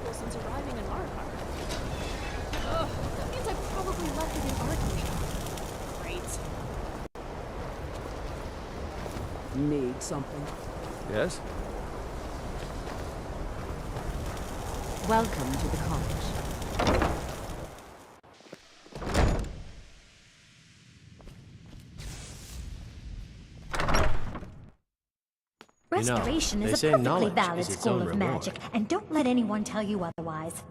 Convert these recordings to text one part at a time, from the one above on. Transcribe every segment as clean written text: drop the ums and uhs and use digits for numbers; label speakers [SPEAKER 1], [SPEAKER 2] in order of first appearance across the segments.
[SPEAKER 1] people since arriving in Arcot. Ugh, that means I probably left it in Arcot. Great.
[SPEAKER 2] Need something?
[SPEAKER 3] Yes?
[SPEAKER 4] Welcome to the college.
[SPEAKER 5] Restoration
[SPEAKER 3] they
[SPEAKER 5] is a
[SPEAKER 3] say
[SPEAKER 5] perfectly
[SPEAKER 3] knowledge
[SPEAKER 5] valid
[SPEAKER 3] is its
[SPEAKER 5] school
[SPEAKER 3] own
[SPEAKER 5] of
[SPEAKER 3] reward.
[SPEAKER 5] magic, and don't let anyone tell you otherwise.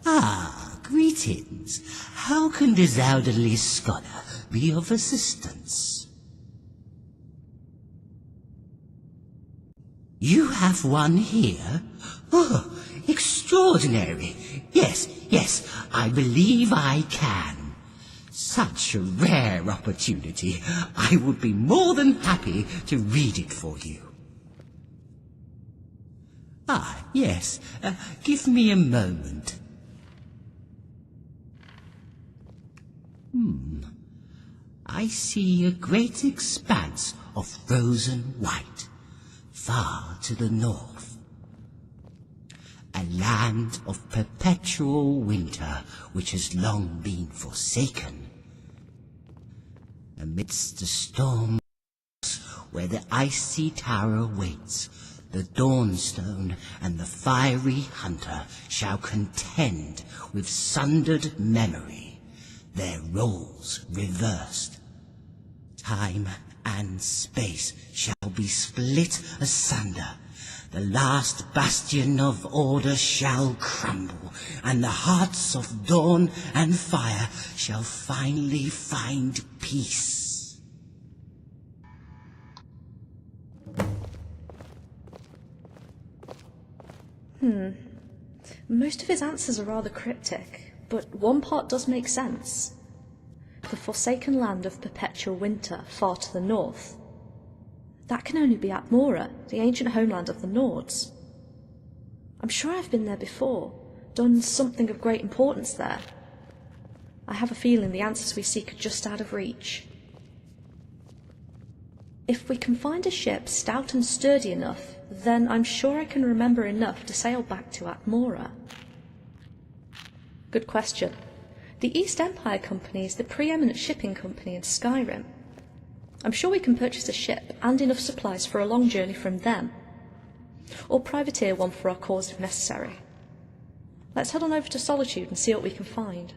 [SPEAKER 6] Ah, greetings. How can this elderly scholar be of assistance? You have one here? Oh, extraordinary. Yes, I believe I can. Such a rare opportunity. I would be more than happy to read it for you. Ah, yes. Give me a moment. I see a great expanse of frozen white, far to the north. A land of perpetual winter which has long been forsaken. Amidst the storms where the icy tower waits, the Dawnstone and the fiery hunter shall contend with sundered memory, their roles reversed. Time and space shall be split asunder. The last bastion of order shall crumble, and the hearts of dawn and fire shall finally find peace.
[SPEAKER 1] Most of his answers are rather cryptic, but one part does make sense. The forsaken land of perpetual winter, far to the north. That can only be Atmora, the ancient homeland of the Nords. I'm sure I've been there before, done something of great importance there. I have a feeling the answers we seek are just out of reach. If we can find a ship stout and sturdy enough, then I'm sure I can remember enough to sail back to Atmora. Good question. The East Empire Company is the preeminent shipping company in Skyrim. I'm sure we can purchase a ship and enough supplies for a long journey from them. Or privateer one for our cause if necessary. Let's head on over to Solitude and see what we can find.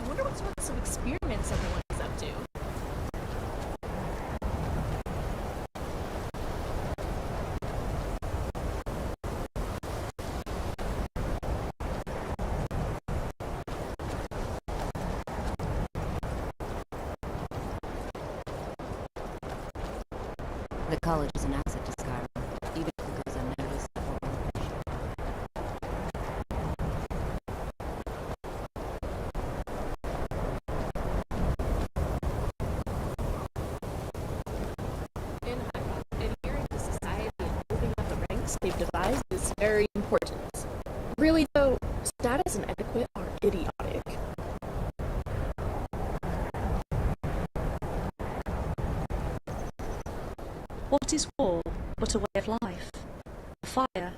[SPEAKER 1] What sorts of experiments everyone is up to?
[SPEAKER 4] The college is an asset to Skyrim, even if it goes unnoticed or unappreciated.
[SPEAKER 3] they've devised is very important. Really, though, status and etiquette are idiotic.
[SPEAKER 1] What is war but a way of life? Fire.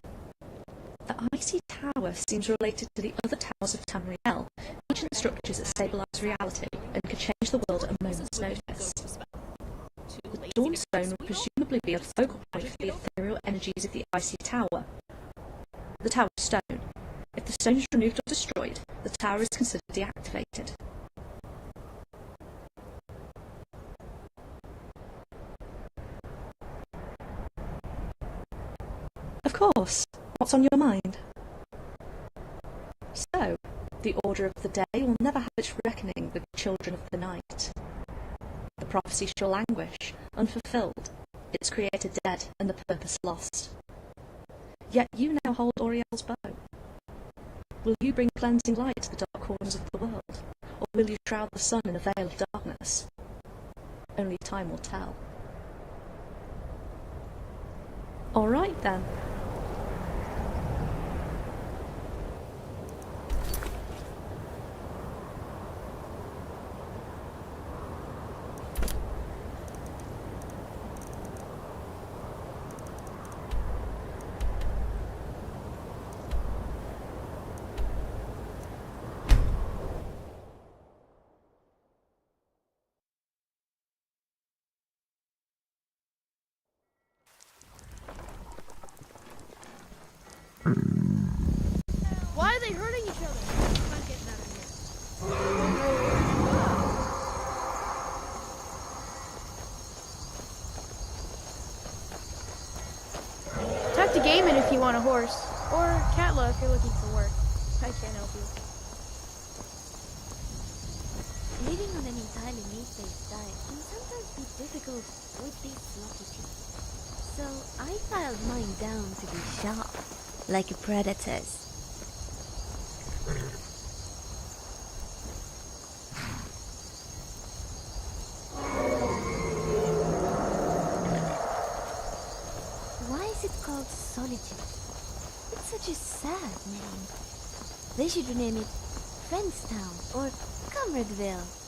[SPEAKER 1] The icy tower seems related to the other towers of Tamriel, ancient structures that stabilise reality and could change the world at a moment's notice. The Dawnstone would presumably be a focal point for the ethereal energies of the icy tower. The tower of stone. If the stone is removed or destroyed, the tower is considered deactivated. Of course. What's on your mind? So, the Order of the Day will never have its reckoning with the children of the night. The prophecy shall languish, unfulfilled, its creator dead and the purpose lost. Yet you now hold Auriel's bow. Will you bring cleansing light to the dark corners of the world, or will you shroud the sun in a veil of darkness? Only time will tell. All right then.
[SPEAKER 7] Why are they hurting each other? I'm not getting out of here. Talk to Gaiman if you want a horse. Or Katla if you're looking for work. I can't help you.
[SPEAKER 8] Living on an entirely meat-based diet can sometimes be difficult with these sloppy teeth. So I filed mine down to be sharp, like a predator's. Why is it called Solitude? It's such a sad name. They should rename it Friendstown or Comradeville.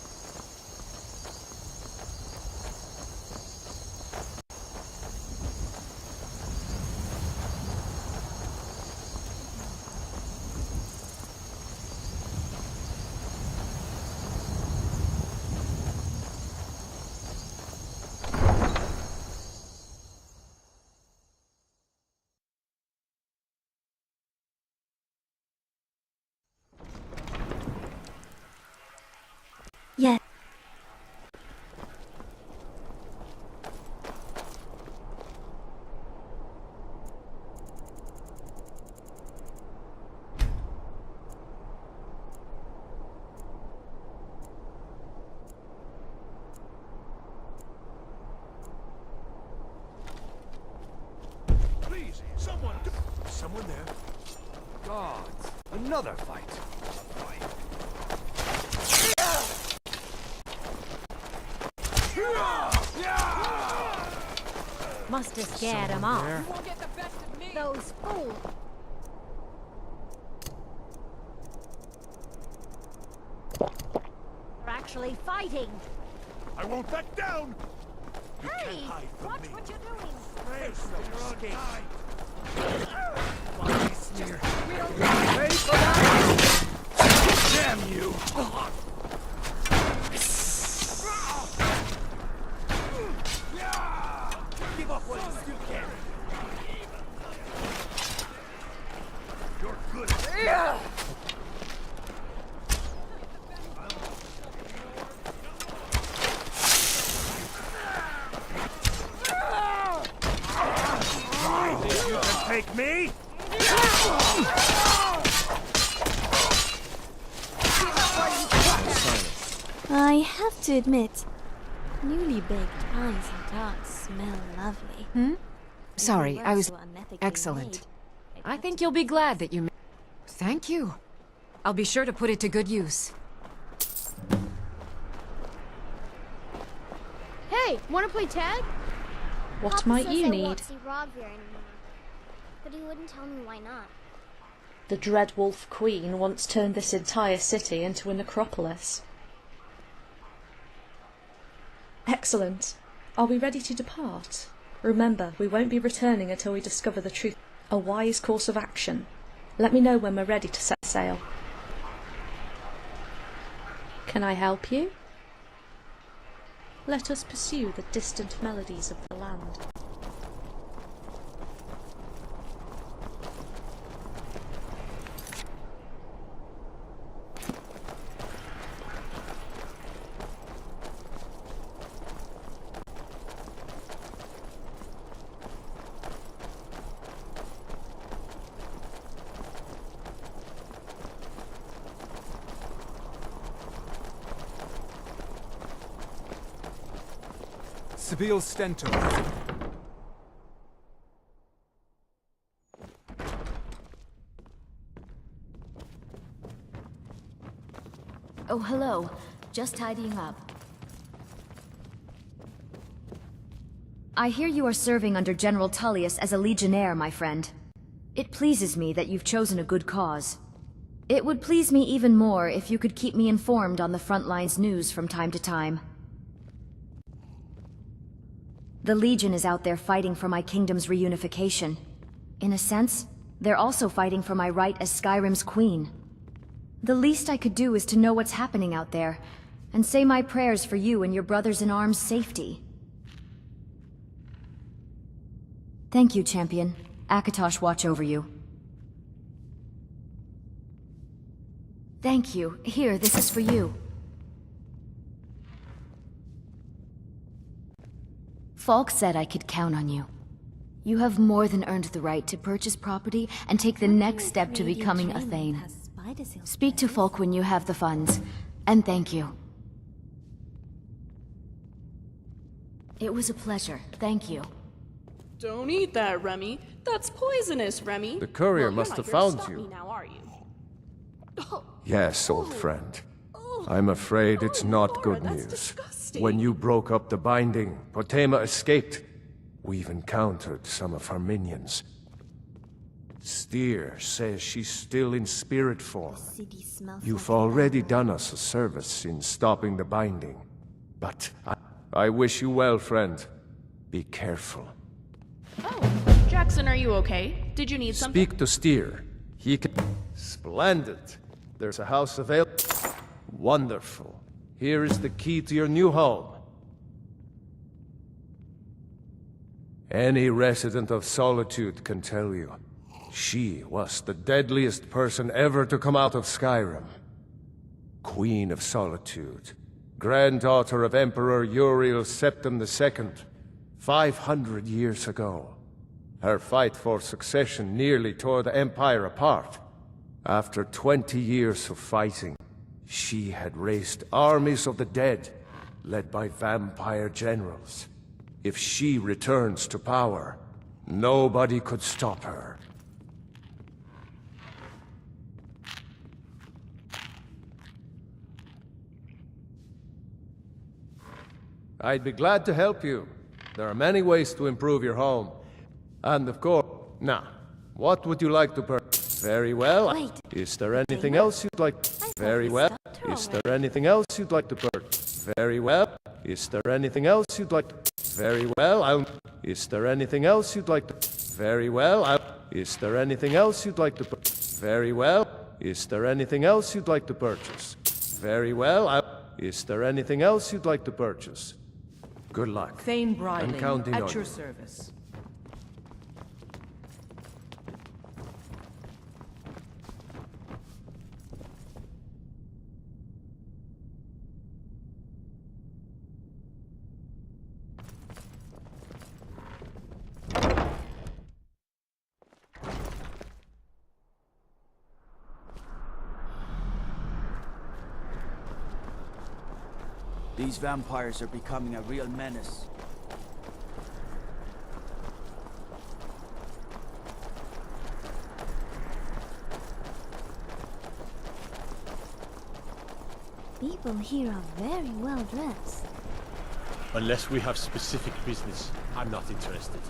[SPEAKER 8] Yeah.
[SPEAKER 9] Please, someone there. Gods, another fight.
[SPEAKER 5] Must have scared him off.
[SPEAKER 9] There.
[SPEAKER 7] You won't get the best of me.
[SPEAKER 5] Those fools. They're actually fighting.
[SPEAKER 9] I won't back down. You
[SPEAKER 5] Hey,
[SPEAKER 9] can't hide from
[SPEAKER 5] watch
[SPEAKER 9] me.
[SPEAKER 5] what you're doing.
[SPEAKER 9] There's no escape. Why smear?
[SPEAKER 7] We don't
[SPEAKER 9] Ready for that? Damn you! Give up while you still can. You're good at it. Think you can take me?
[SPEAKER 8] I have to admit, newly baked pies and tarts smell lovely.
[SPEAKER 4] Sorry, I was...
[SPEAKER 8] So unethically
[SPEAKER 4] Excellent.
[SPEAKER 8] made.
[SPEAKER 4] I think you'll be glad that you... Thank you. I'll be sure to put it to good use.
[SPEAKER 7] Hey, wanna play tag?
[SPEAKER 1] What might you need?
[SPEAKER 8] But he wouldn't tell me why not.
[SPEAKER 1] The Dread Wolf Queen once turned this entire city into a necropolis. Excellent. Are we ready to depart? Remember, we won't be returning until we discover the truth. A wise course of action. Let me know when we're ready to set sail. Can I help you? Let us pursue the distant melodies of the land.
[SPEAKER 9] Sibyl Stentor.
[SPEAKER 10] Oh, hello. Just tidying up. I hear you are serving under General Tullius as a legionnaire, my friend. It pleases me that you've chosen a good cause. It would please me even more if you could keep me informed on the front lines news from time to time. The Legion is out there fighting for my kingdom's reunification. In a sense, they're also fighting for my right as Skyrim's queen. The least I could do is to know what's happening out there, and say my prayers for you and your brothers-in-arms' safety. Thank you, champion. Akatosh watch over you. Thank you. Here, this is for you. Falk said I could count on you. You have more than earned the right to purchase property and take the next step to becoming a Thane. Speak to Falk when you have the funds, and thank you. It was a pleasure. Thank you.
[SPEAKER 3] Don't eat that, Remy. That's poisonous, Remy.
[SPEAKER 11] The courier must have found you.
[SPEAKER 3] Me now, are you?
[SPEAKER 11] Yes, old friend. I'm afraid it's not good news.
[SPEAKER 3] Disgusting.
[SPEAKER 11] When you broke up the binding, Potema escaped. We've encountered some of her minions. Steer says she's still in spirit form. You've already done us a service in stopping the binding. But I wish you well, friend. Be careful.
[SPEAKER 3] Oh, Jackson, are you okay? Did you need something?
[SPEAKER 11] Speak to Steer. He can... Splendid. There's a house available. Wonderful. Here is the key to your new home. Any resident of Solitude can tell you. She was the deadliest person ever to come out of Skyrim. Queen of Solitude. Granddaughter of Emperor Uriel Septim II. 500 years ago. Her fight for succession nearly tore the Empire apart. After 20 years of fighting, she had raised armies of the dead, led by vampire generals. If she returns to power, nobody could stop her. I'd be glad to help you. There are many ways to improve your home. And of course... Now, what would you like to purchase? Very well.
[SPEAKER 8] Wait.
[SPEAKER 11] Is there anything else you'd like... Very well. Is there anything else you'd like to purchase? Very well. Is there anything else you'd like to... Very well. Is there anything else you'd like to... Very well. Is there anything else you'd like to... Very well. Is there anything else you'd like to purchase? Very well. Is there anything else you'd like to purchase? Good luck.
[SPEAKER 2] Thane
[SPEAKER 11] I'm
[SPEAKER 2] Bridling,
[SPEAKER 11] counting on
[SPEAKER 2] at your
[SPEAKER 11] you.
[SPEAKER 2] service.
[SPEAKER 12] These vampires are becoming a real menace.
[SPEAKER 8] People here are very well dressed.
[SPEAKER 9] Unless we have specific business, I'm not interested.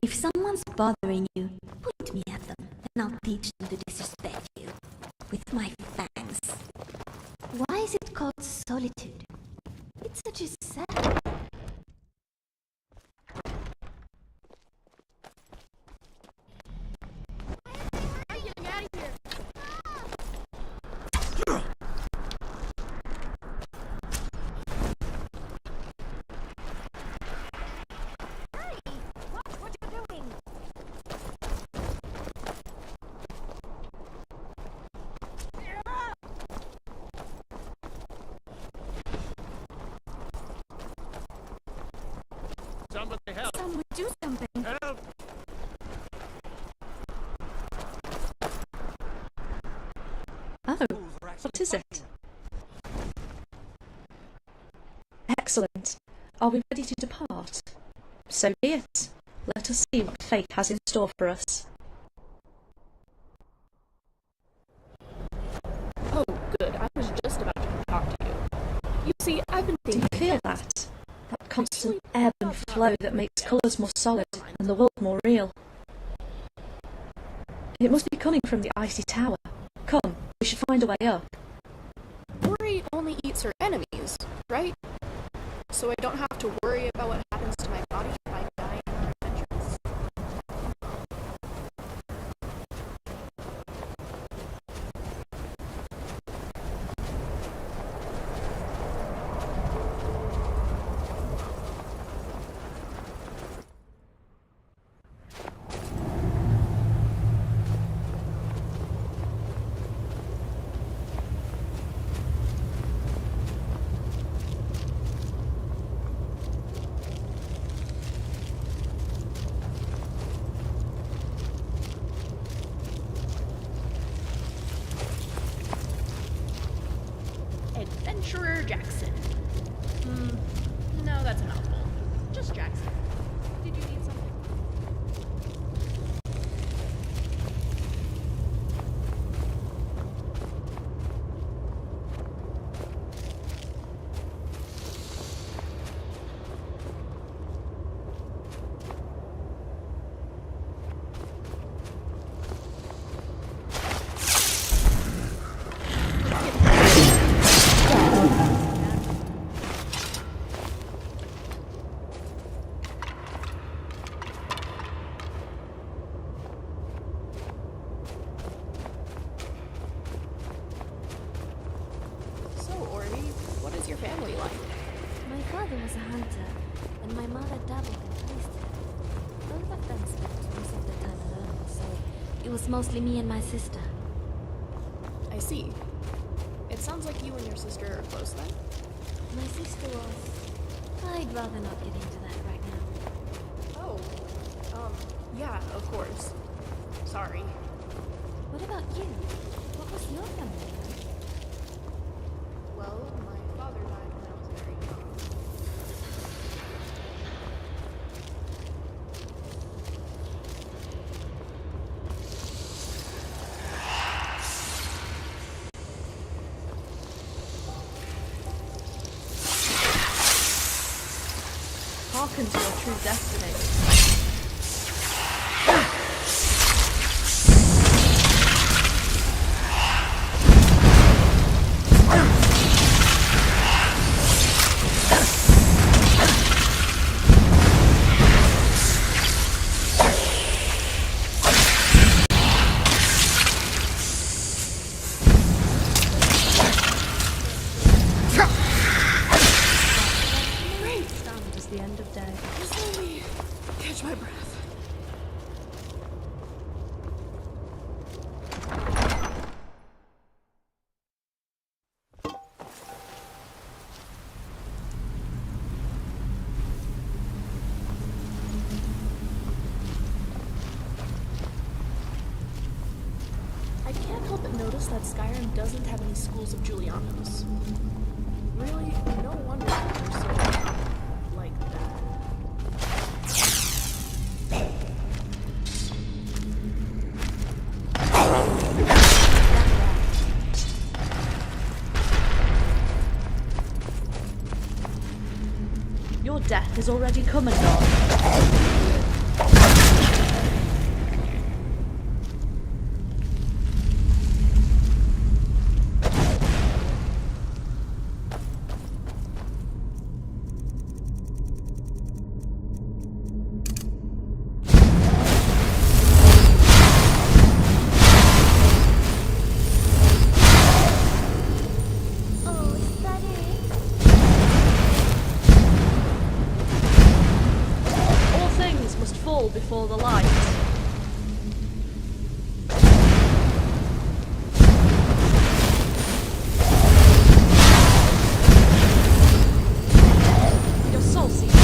[SPEAKER 8] If someone's bothering you, point me at them, and I'll teach them to disrespect you. With my fangs. Why is it called solitude? It's such a sad...
[SPEAKER 9] Somebody help!
[SPEAKER 10] Someone do something.
[SPEAKER 9] Help!
[SPEAKER 1] Oh, what is it? Excellent. Are we ready to depart? So be it. Let us see what fate has in store for us.
[SPEAKER 3] Oh, good. I was just about to talk to you. You see, I've been
[SPEAKER 1] Do you
[SPEAKER 3] thinking...
[SPEAKER 1] feel that? That constant ebb and flow that makes colours more solid and the world more real. It must be coming from the icy tower. Come, we should find a way up.
[SPEAKER 3] Worry only eats her enemies, right? So I don't have to worry about what happens to my body if I die in our adventures. Adventurer Jackson. No, that's a mouthful. Just Jackson. Did you need something? What is your family like?
[SPEAKER 8] My father was a hunter, and my mother dabbled in priesthood. Both of them spent most of the time alone, so it was mostly me and my sister.
[SPEAKER 3] I see. It sounds like you and your sister are close then?
[SPEAKER 8] My sister was... I'd rather not get into that right now.
[SPEAKER 3] Oh. Yeah, of course. Sorry.
[SPEAKER 8] What about you? What was your family like?
[SPEAKER 3] Well, my father died when I was very young.
[SPEAKER 1] Hearken to your true destiny. The end of day.
[SPEAKER 3] Just let me catch my breath. I can't help but notice that Skyrim doesn't have any schools of Julianos. Really, no wonder they're so like that.
[SPEAKER 1] Your death is already come and gone. Before the light. Your soul seems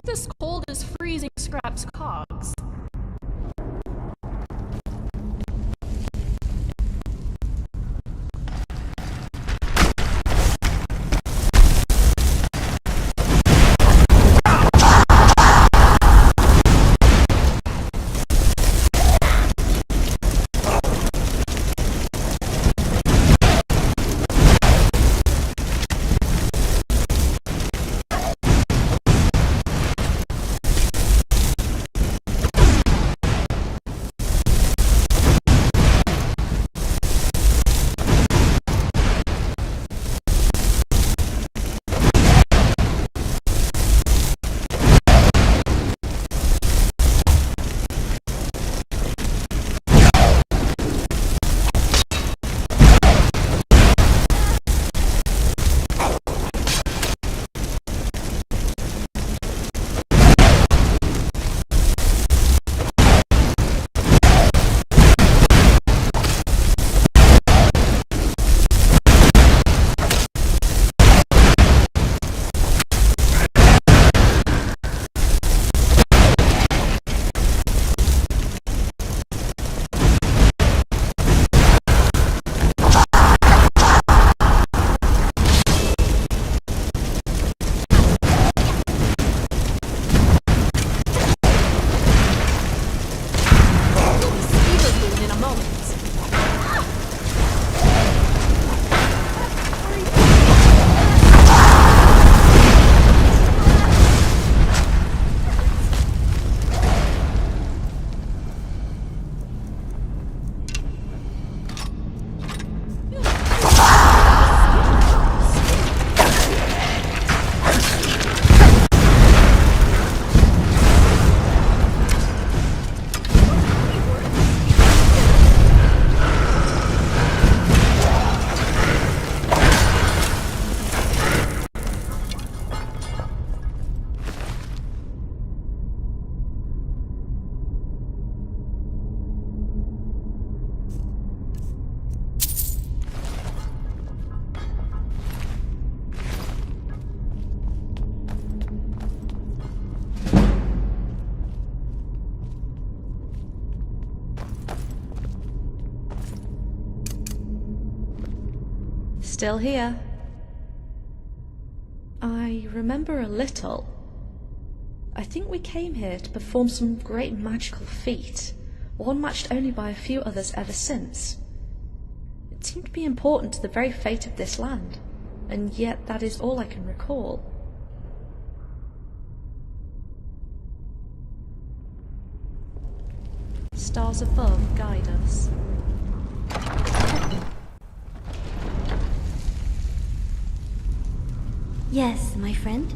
[SPEAKER 3] This cold is freezing Scrap's cogs.
[SPEAKER 1] Still here. I remember a little. I think we came here to perform some great magical feat, one matched only by a few others ever since. It seemed to be important to the very fate of this land, and yet that is all I can recall. Stars above guide us.
[SPEAKER 8] Yes, my friend?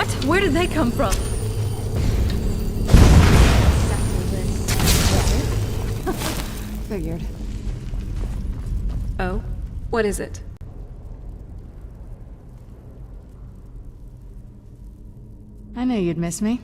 [SPEAKER 4] What? Where did they come from? Figured. Oh? What is it? I knew you'd miss me.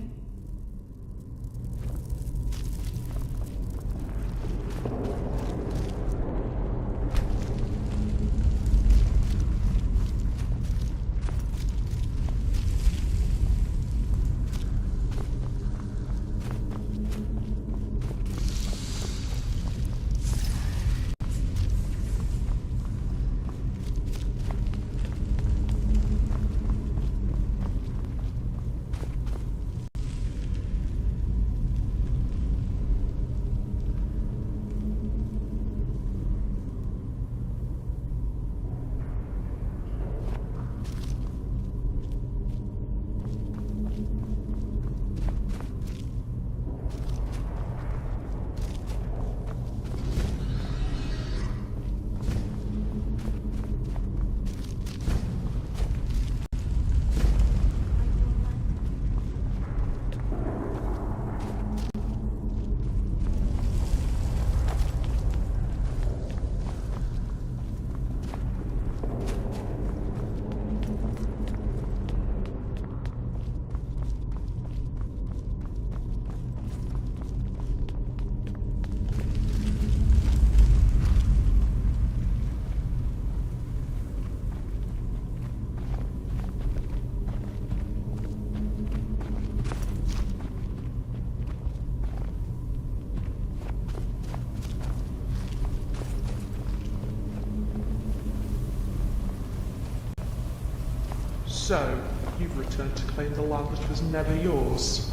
[SPEAKER 13] So, you've returned to claim the land that was never yours.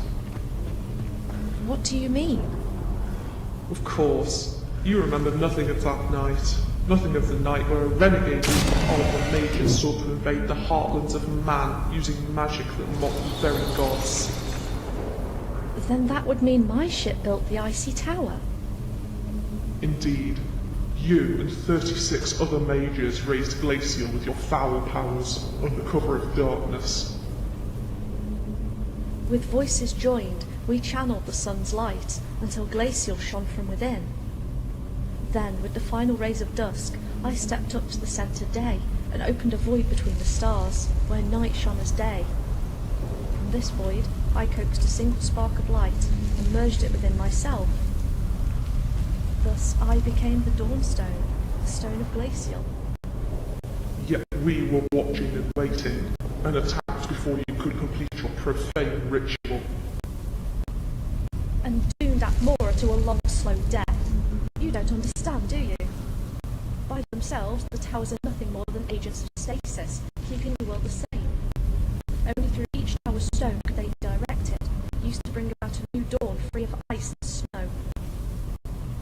[SPEAKER 1] What do you mean?
[SPEAKER 13] Of course. You remember nothing of that night. Nothing of the night where a renegade of the mages sought to invade the heartlands of man using magic that mocked the very gods.
[SPEAKER 1] Then that would mean my ship built the icy tower.
[SPEAKER 13] Indeed. You and 36 other mages raised Glacial with your foul powers under cover of darkness.
[SPEAKER 1] With voices joined, we channeled the sun's light until Glacial shone from within. Then, with the final rays of dusk, I stepped up to the centre day and opened a void between the stars, where night shone as day. From this void, I coaxed a single spark of light and merged it within myself. Thus, I became the Dawnstone, the Stone of Glacial.
[SPEAKER 13] Yet we were watching and waiting, and attacked before you could complete your profane ritual.
[SPEAKER 1] And doomed Atmora to a long, slow death. You don't understand, do you? By themselves, the towers are nothing more than agents of stasis, keeping the world the same. Only through each tower's stone could they be directed, used to bring about a new dawn free of ice and snow.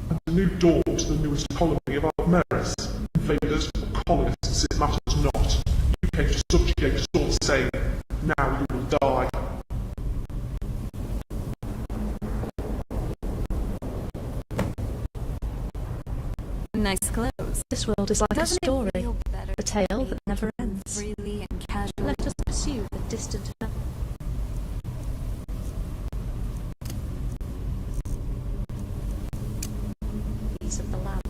[SPEAKER 13] And the new dawn to the newest colony of Almeris. Invaders or colonists, it matters not. You came to subjugate us all the same. Now you will die.
[SPEAKER 4] Nice clothes.
[SPEAKER 1] This world is like
[SPEAKER 4] Doesn't
[SPEAKER 1] a story,
[SPEAKER 4] it feel better
[SPEAKER 1] a tale that never ends.
[SPEAKER 4] freely and casually?
[SPEAKER 1] Let us pursue the distant memories of the land.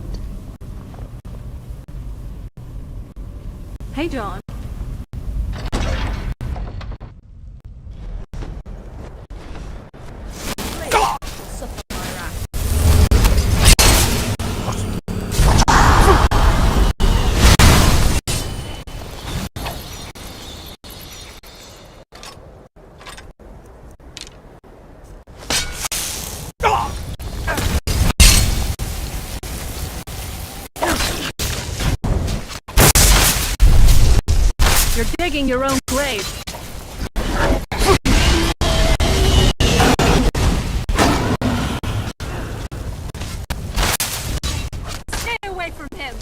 [SPEAKER 4] Hey, John.
[SPEAKER 1] Suffer my wrath.
[SPEAKER 7] You're digging your own grave.
[SPEAKER 4] Stay away from him!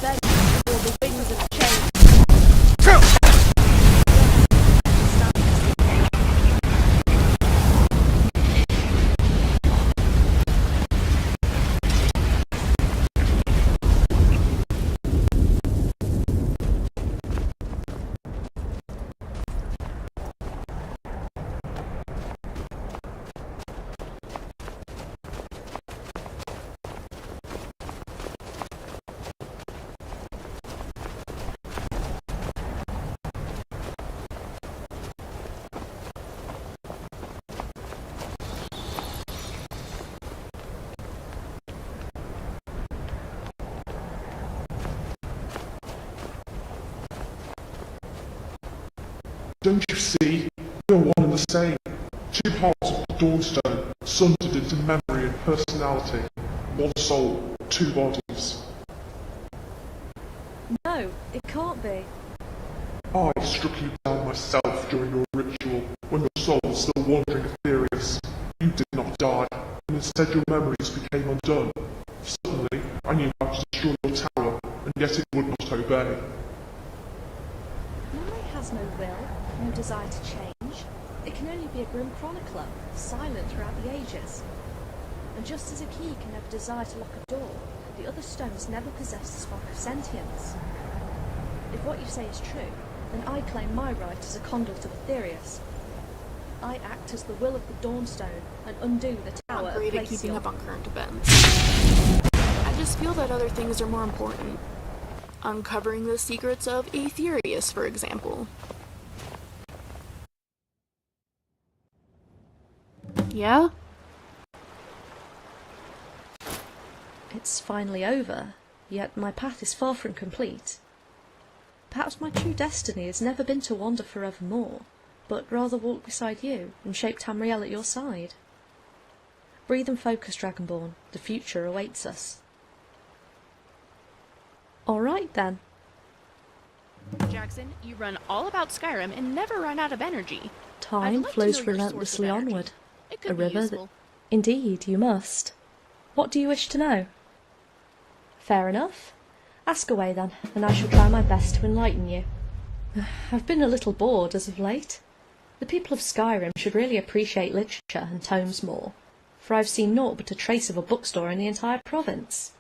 [SPEAKER 7] Then, or the wings of change.
[SPEAKER 13] Don't you see? We are one and the same. Two halves of the Dawnstone, sundered into memory and personality. One soul, two bodies.
[SPEAKER 1] No, it can't be.
[SPEAKER 13] I struck you down myself during your ritual, when your soul was still wandering ethereous. You did not die, and instead your memories became undone. Suddenly, I knew how to destroy your tower, and yet it would not obey.
[SPEAKER 1] Memory has no will, no desire to change. It can only be a grim chronicler, silent throughout the ages. And just as a key can never desire to lock a door, the other stones never possess a spark of sentience. If what you say is true, then I claim my right as a conduit of Aetherius. I act as the will of the Dawnstone and undo the tower
[SPEAKER 3] I'm great at
[SPEAKER 1] of
[SPEAKER 3] keeping
[SPEAKER 1] Glacial.
[SPEAKER 3] up on current events. I just feel that other things are more important. Uncovering the secrets of Aetherius, for example. Yeah?
[SPEAKER 1] It's finally over, yet my path is far from complete. Perhaps my true destiny has never been to wander forevermore, but rather walk beside you and shape Tamriel at your side. Breathe and focus, Dragonborn. The future awaits us. Alright then.
[SPEAKER 14] Jackson, you run all about Skyrim and never run out of energy.
[SPEAKER 1] Time
[SPEAKER 14] like
[SPEAKER 1] flows
[SPEAKER 14] to know your source
[SPEAKER 1] relentlessly
[SPEAKER 14] of energy.
[SPEAKER 1] onward.
[SPEAKER 14] It could
[SPEAKER 1] A
[SPEAKER 14] be
[SPEAKER 1] river
[SPEAKER 14] useful.
[SPEAKER 1] that... Indeed, you must. What do you wish to know? Fair enough. Ask away then, and I shall try my best to enlighten you. I've been a little bored as of late. The people of Skyrim should really appreciate literature and tomes more, for I've seen naught but a trace of a bookstore in the entire province.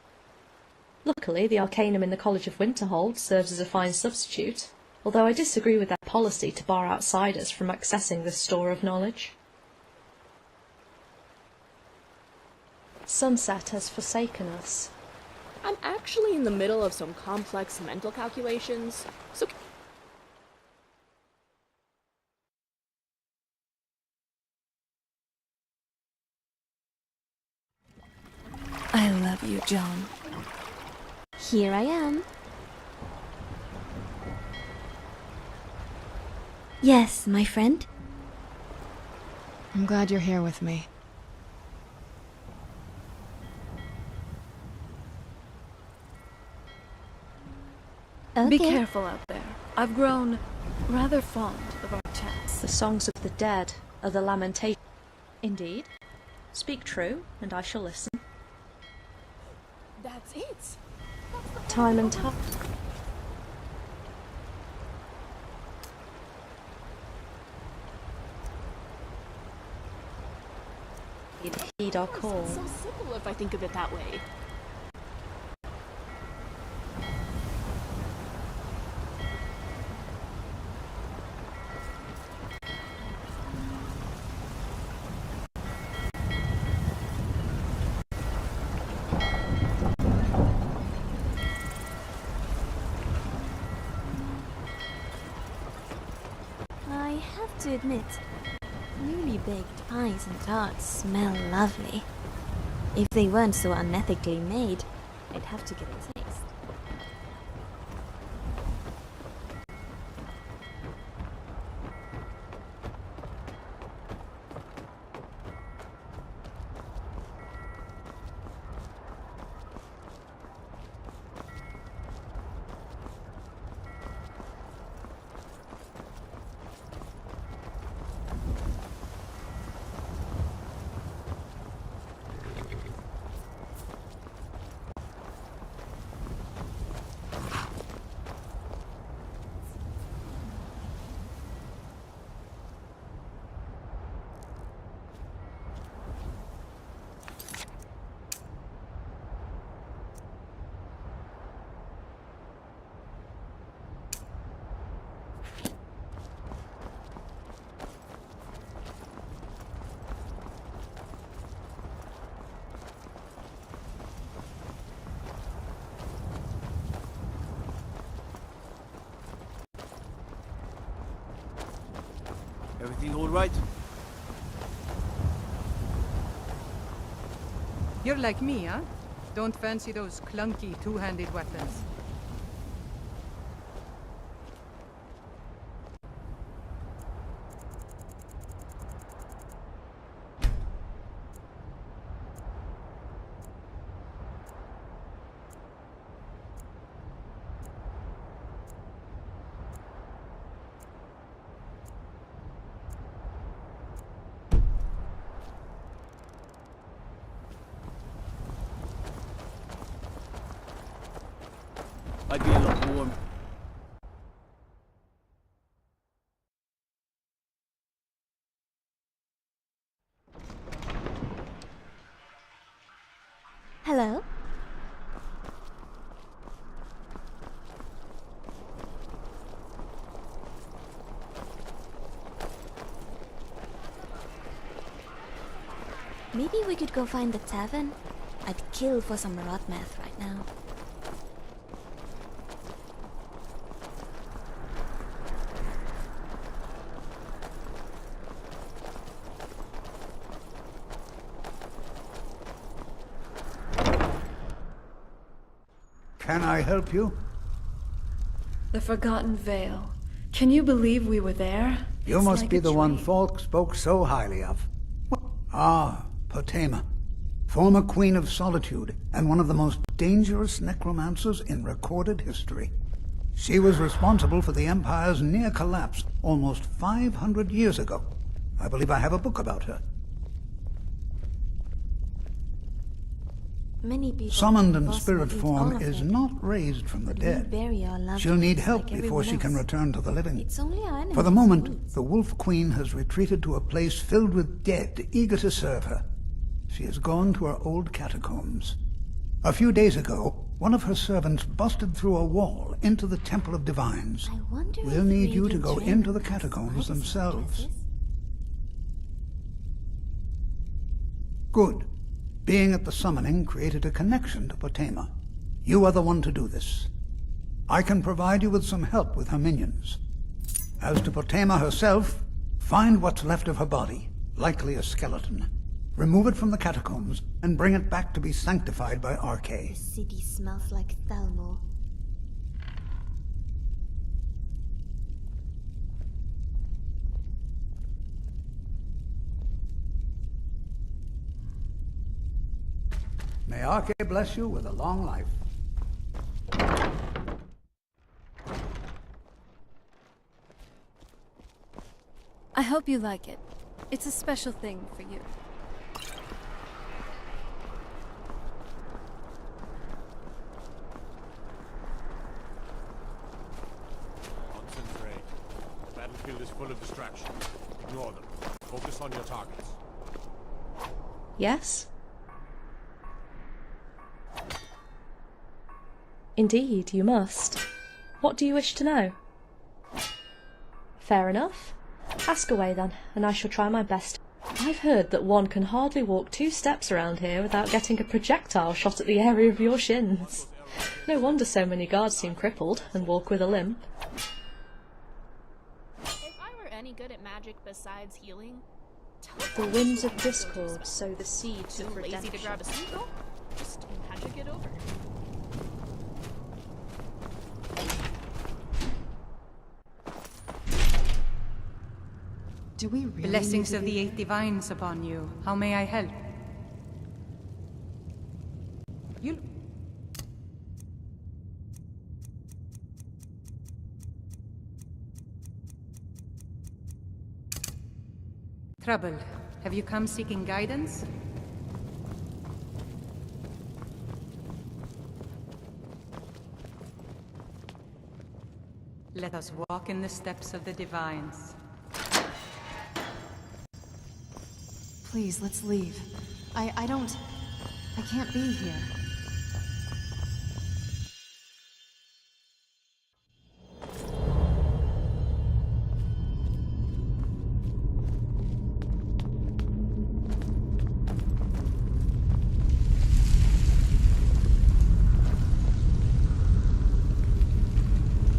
[SPEAKER 1] Luckily, the Arcanum in the College of Winterhold serves as a fine substitute, although I disagree with their policy to bar outsiders from accessing this store of knowledge. Sunset has forsaken us.
[SPEAKER 3] I'm actually in the middle of some complex mental calculations, so...
[SPEAKER 8] I love you, John. Here I am. Yes, my friend.
[SPEAKER 4] I'm glad you're here with me.
[SPEAKER 8] Okay.
[SPEAKER 7] Be careful out there. I've grown rather fond of our chats.
[SPEAKER 1] The songs of the dead are the lamentation. Indeed. Speak true, and I shall listen.
[SPEAKER 3] That's it!
[SPEAKER 1] Time and time. Heed our call.
[SPEAKER 3] It's so simple if I think of it that way.
[SPEAKER 8] I have to admit, newly baked pies and tarts smell lovely. If they weren't so unethically made, I'd have to get a taste.
[SPEAKER 12] Everything all right?
[SPEAKER 2] You're like me, huh? Don't fancy those clunky two-handed weapons.
[SPEAKER 12] I'd be a lot warm.
[SPEAKER 8] Hello? Maybe we could go find the tavern? I'd kill for some Rotmeth right now.
[SPEAKER 15] Can I help you?
[SPEAKER 16] The Forgotten Vale. Can you believe we were there?
[SPEAKER 15] You
[SPEAKER 16] It's
[SPEAKER 15] must
[SPEAKER 16] like
[SPEAKER 15] be
[SPEAKER 16] a
[SPEAKER 15] the one
[SPEAKER 16] dream.
[SPEAKER 15] Falk spoke so highly of. Ah, Potema, former Queen of Solitude, and one of the most dangerous necromancers in recorded history. She was responsible for the Empire's near collapse almost 500 years ago. I believe I have a book about her.
[SPEAKER 8] Many people
[SPEAKER 15] Summoned in
[SPEAKER 8] boss
[SPEAKER 15] spirit
[SPEAKER 8] will eat
[SPEAKER 15] form
[SPEAKER 8] all of
[SPEAKER 15] is
[SPEAKER 8] them.
[SPEAKER 15] not raised from the
[SPEAKER 8] But we
[SPEAKER 15] dead.
[SPEAKER 8] bury our loved
[SPEAKER 15] She'll need
[SPEAKER 8] ones
[SPEAKER 15] help
[SPEAKER 8] like
[SPEAKER 15] before
[SPEAKER 8] everyone
[SPEAKER 15] she can
[SPEAKER 8] else.
[SPEAKER 15] return to the living.
[SPEAKER 8] It's only our enemies
[SPEAKER 15] For the
[SPEAKER 8] who
[SPEAKER 15] moment,
[SPEAKER 8] eat.
[SPEAKER 15] the Wolf Queen has retreated to a place filled with dead, eager to serve her. She has gone to her old catacombs. A few days ago, one of her servants busted through a wall into the Temple of Divines. We'll need you to go into the catacombs themselves. Good. Being at the summoning created a connection to Potema. You are the one to do this. I can provide you with some help with her minions. As to Potema herself, find what's left of her body, likely a skeleton. Remove it from the catacombs and bring it back to be sanctified by Arche.
[SPEAKER 8] The city smells like Thalmor.
[SPEAKER 15] May Arche bless you with a long life.
[SPEAKER 16] I hope you like it. It's a special thing for you.
[SPEAKER 11] Concentrate. The battlefield is full of distractions. Ignore them. Focus on your targets.
[SPEAKER 1] Yes? Indeed, you must. What do you wish to know? Fair enough. Ask away then, and I shall try my best. I've heard that one can hardly walk 2 steps around here without getting a projectile shot at the area of your shins. No wonder so many guards seem crippled and walk with a limp.
[SPEAKER 14] If I were any good at magic besides healing,
[SPEAKER 1] The winds of discord sow the seeds
[SPEAKER 14] too
[SPEAKER 1] of
[SPEAKER 14] lazy
[SPEAKER 1] redemption.
[SPEAKER 14] to grab a single, just magic it over.
[SPEAKER 2] Do we really Blessings of the 8 divines upon you. How may I help? You... Trouble. Have you come seeking guidance? Let us walk in the steps of the divines.
[SPEAKER 4] Please, let's leave. I can't be here.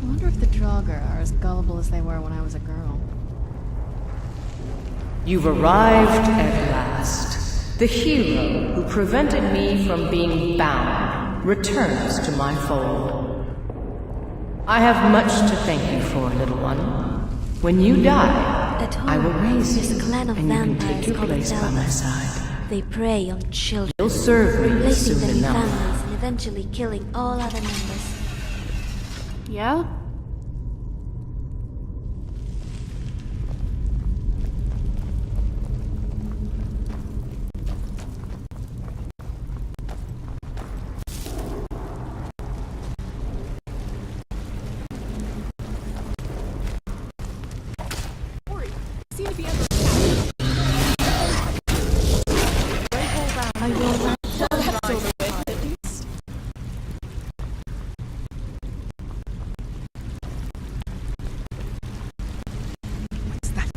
[SPEAKER 4] I wonder if the Draugr are as gullible as they were when I was a girl.
[SPEAKER 17] You've arrived at last. The hero who prevented me from being bound returns to my fold. I have much to thank you for, little one. When you die, I will raise
[SPEAKER 8] There's
[SPEAKER 17] you,
[SPEAKER 8] a clan of
[SPEAKER 17] and you can
[SPEAKER 8] vampires
[SPEAKER 17] take your
[SPEAKER 8] called
[SPEAKER 17] place by
[SPEAKER 8] Delver.
[SPEAKER 17] my side.
[SPEAKER 8] They prey on children,
[SPEAKER 17] You'll serve me
[SPEAKER 8] placing them
[SPEAKER 17] soon
[SPEAKER 8] in
[SPEAKER 17] enough.
[SPEAKER 8] families and eventually killing all other members.
[SPEAKER 7] Yeah?
[SPEAKER 14] seem to be under attack.
[SPEAKER 1] I will well, that's over with, at least.
[SPEAKER 2] What's that?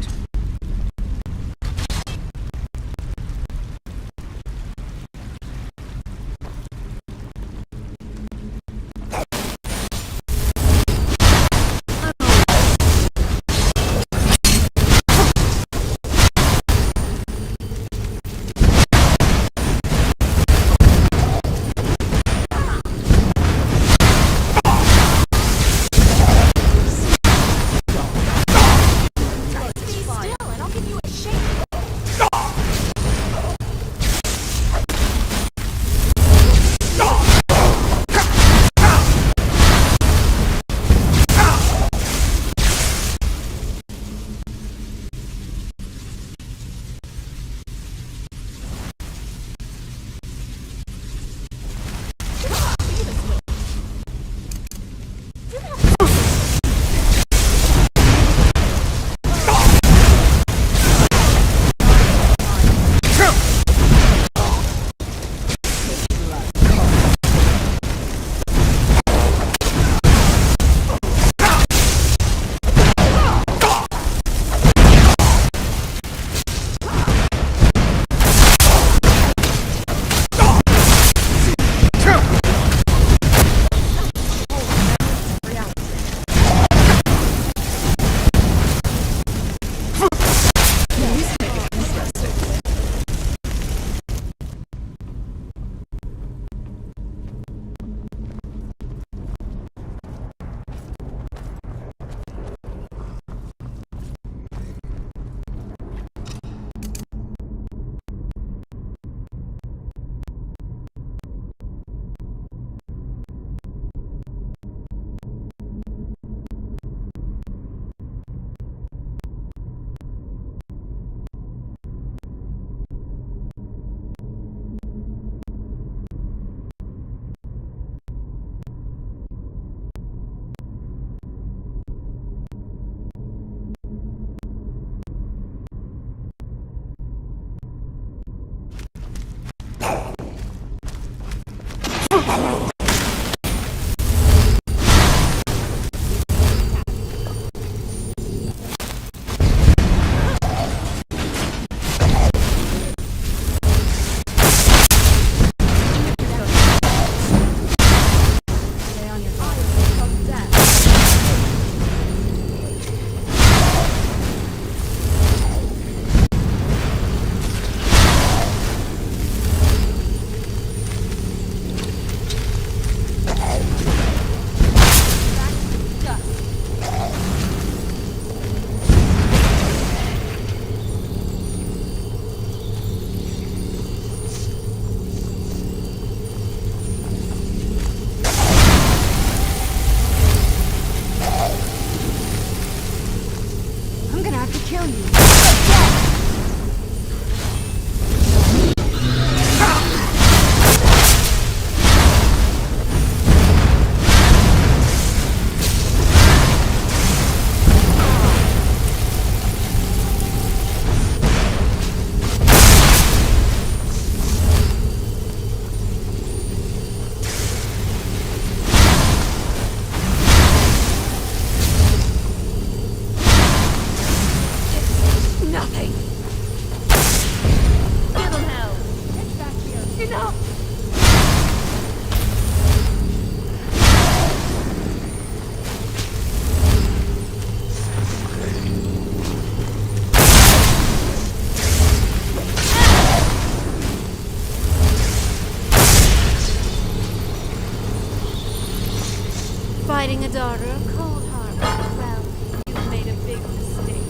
[SPEAKER 8] Fighting a daughter of Cold Harbor. Well, you've made a big mistake.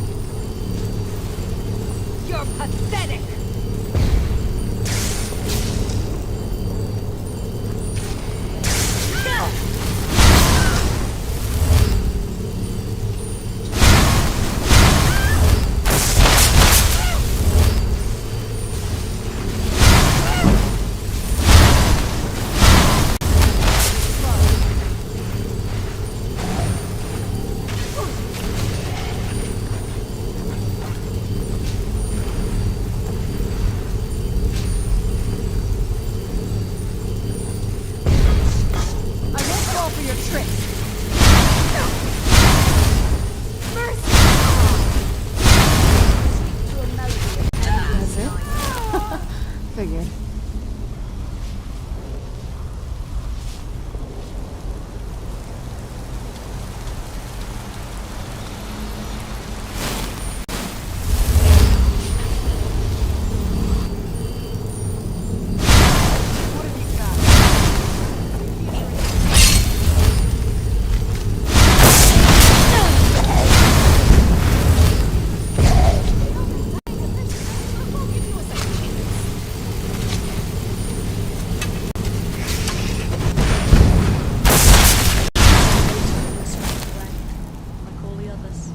[SPEAKER 5] You're pathetic!
[SPEAKER 1] sense.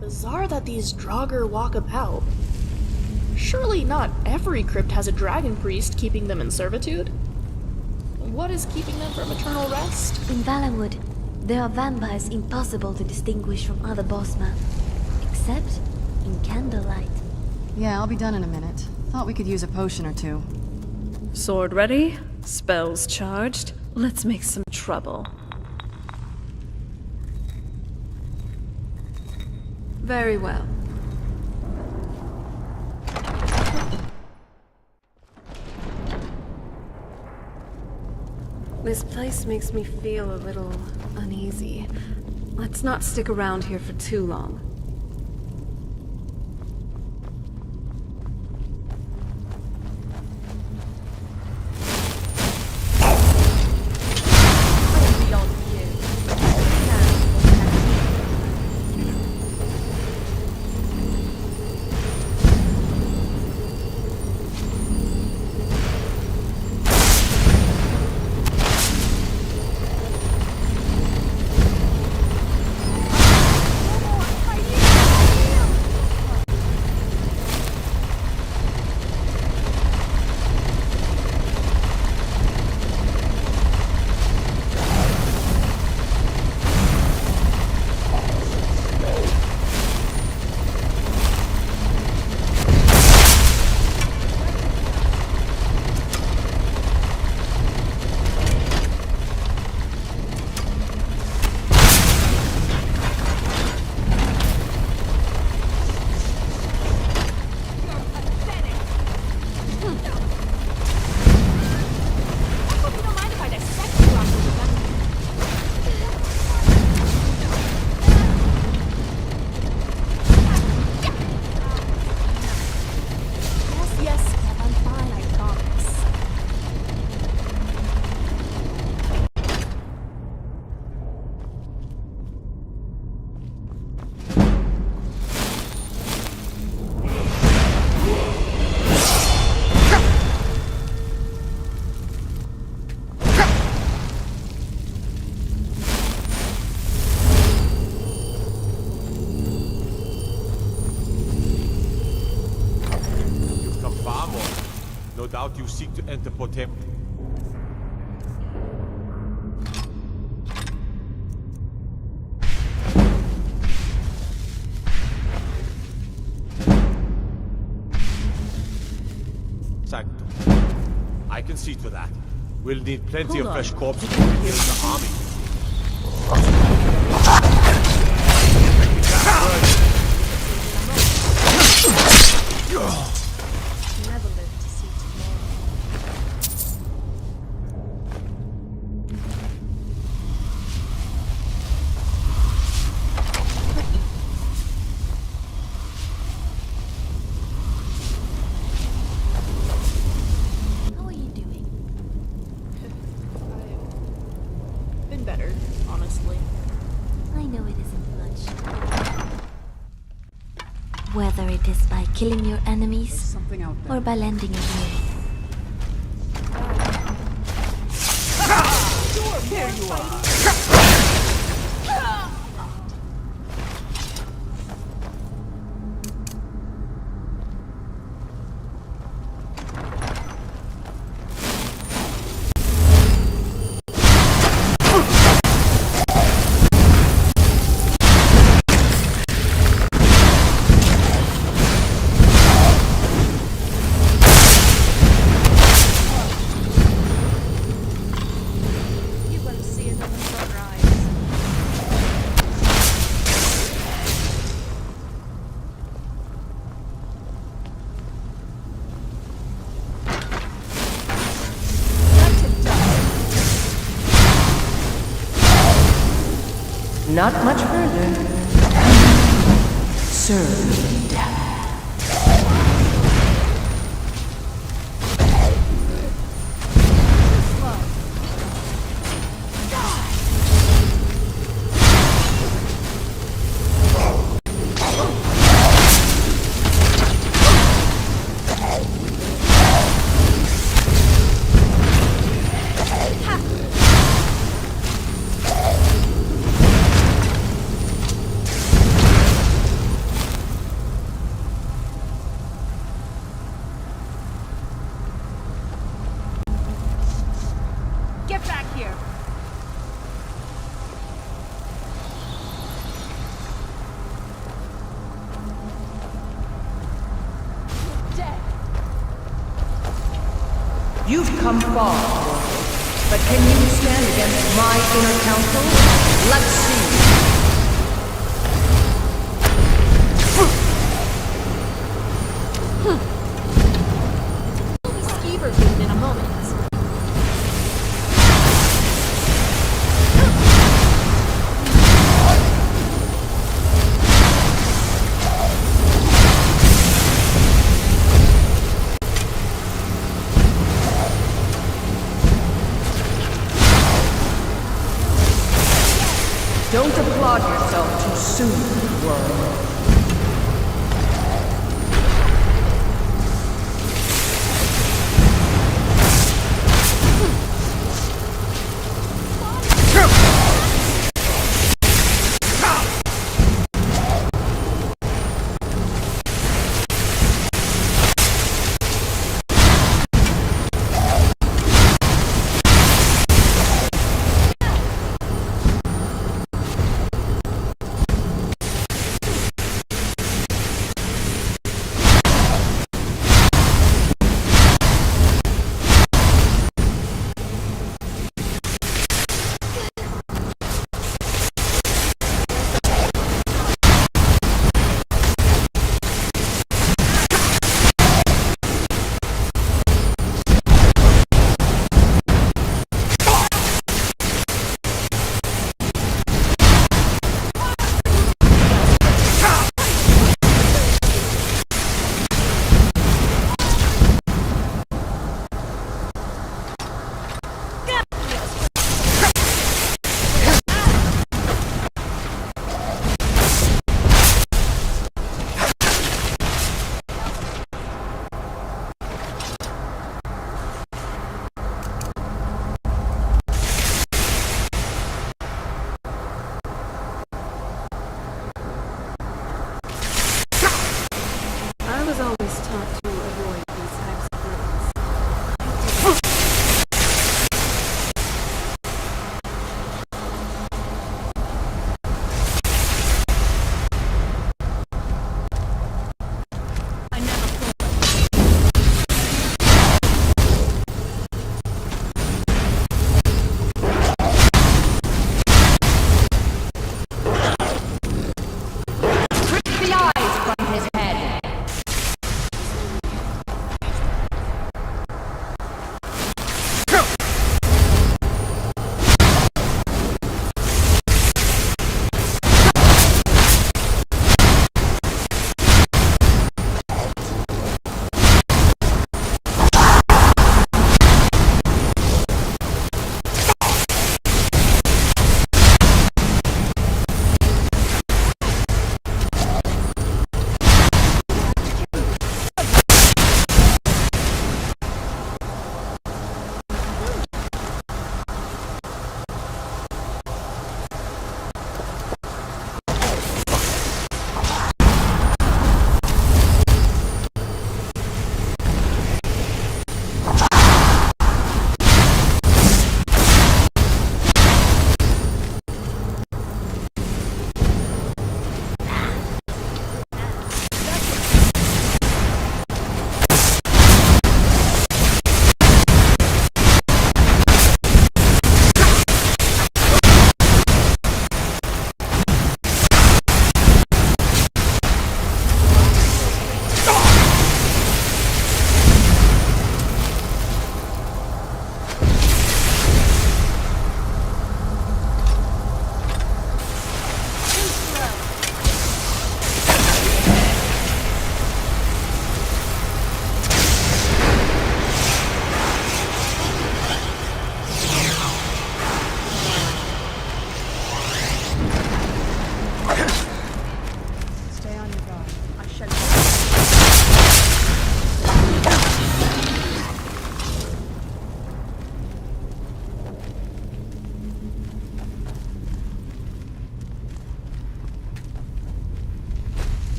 [SPEAKER 3] Bizarre that these Draugr walk about. Surely not every crypt has a dragon priest keeping them in servitude. What is keeping them from eternal rest?
[SPEAKER 8] In Valenwood, there are vampires impossible to distinguish from other bossmen. Except in candlelight.
[SPEAKER 4] Yeah, I'll be done in a minute. Thought we could use a potion or two.
[SPEAKER 16] Sword ready? Spells charged? Let's make some trouble. Very well. This place makes me feel a little uneasy. Let's not stick around here for too long.
[SPEAKER 9] doubt you seek to enter Potem. Sanctum. I can see to that. We'll need plenty of fresh corpses to kill the army.
[SPEAKER 1] Never live to see
[SPEAKER 3] How are you doing? I've been better, honestly.
[SPEAKER 8] I know it isn't much. Whether it is by killing your enemies or by lending a ear.
[SPEAKER 3] There you are.
[SPEAKER 1] you won't see another sunrise.
[SPEAKER 17] Not much further. Serve death.
[SPEAKER 5] Get back here!
[SPEAKER 14] Dead.
[SPEAKER 17] You've come far, but can you stand against my inner council? Let's see.
[SPEAKER 14] Skeever food in a moment.
[SPEAKER 17] Don't applaud yourself too soon, worm.
[SPEAKER 16] I was always taught to avoid these types of rooms.
[SPEAKER 17] Rip the eyes from his head.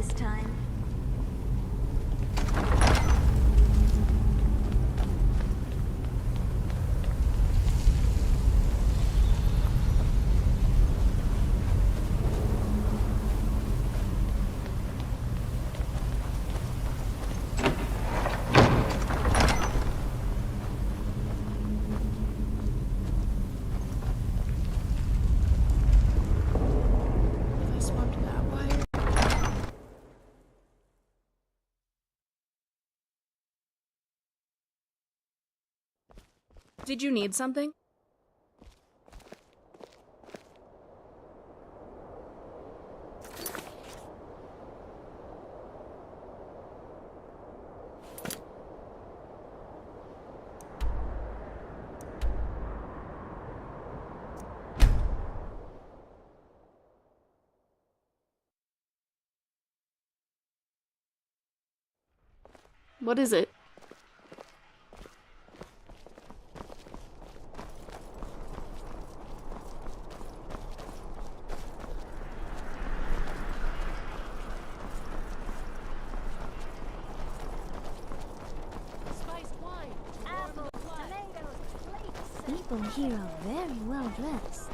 [SPEAKER 8] this time.
[SPEAKER 3] If I swapped that wire. Did you need something? What is it?
[SPEAKER 14] Spiced wine.
[SPEAKER 8] Apples, tomatoes, plates. People here are very well dressed.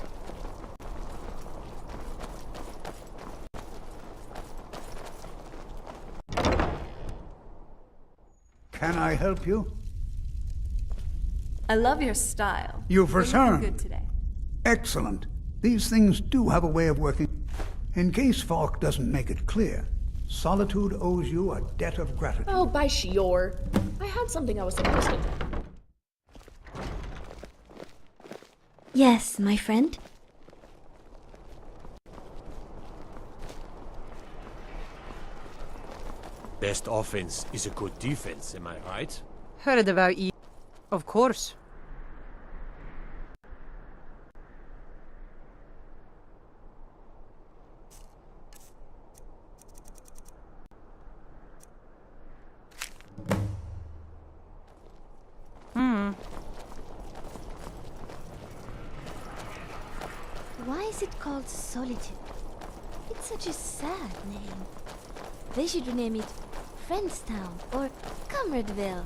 [SPEAKER 15] Can I help you?
[SPEAKER 16] I love your style.
[SPEAKER 15] You've
[SPEAKER 16] You're looking
[SPEAKER 15] returned.
[SPEAKER 16] good today.
[SPEAKER 15] Excellent. These things do have a way of working. In case Falk doesn't make it clear, Solitude owes you a debt of gratitude.
[SPEAKER 3] Oh, by Shior. I had something I was supposed to do.
[SPEAKER 8] Yes, my friend.
[SPEAKER 9] Best offense is a good defense, am I right?
[SPEAKER 2] Heard about you. Of course.
[SPEAKER 8] Why is it called Solitude? It's such a sad name. They should rename it Friendstown or Comradeville.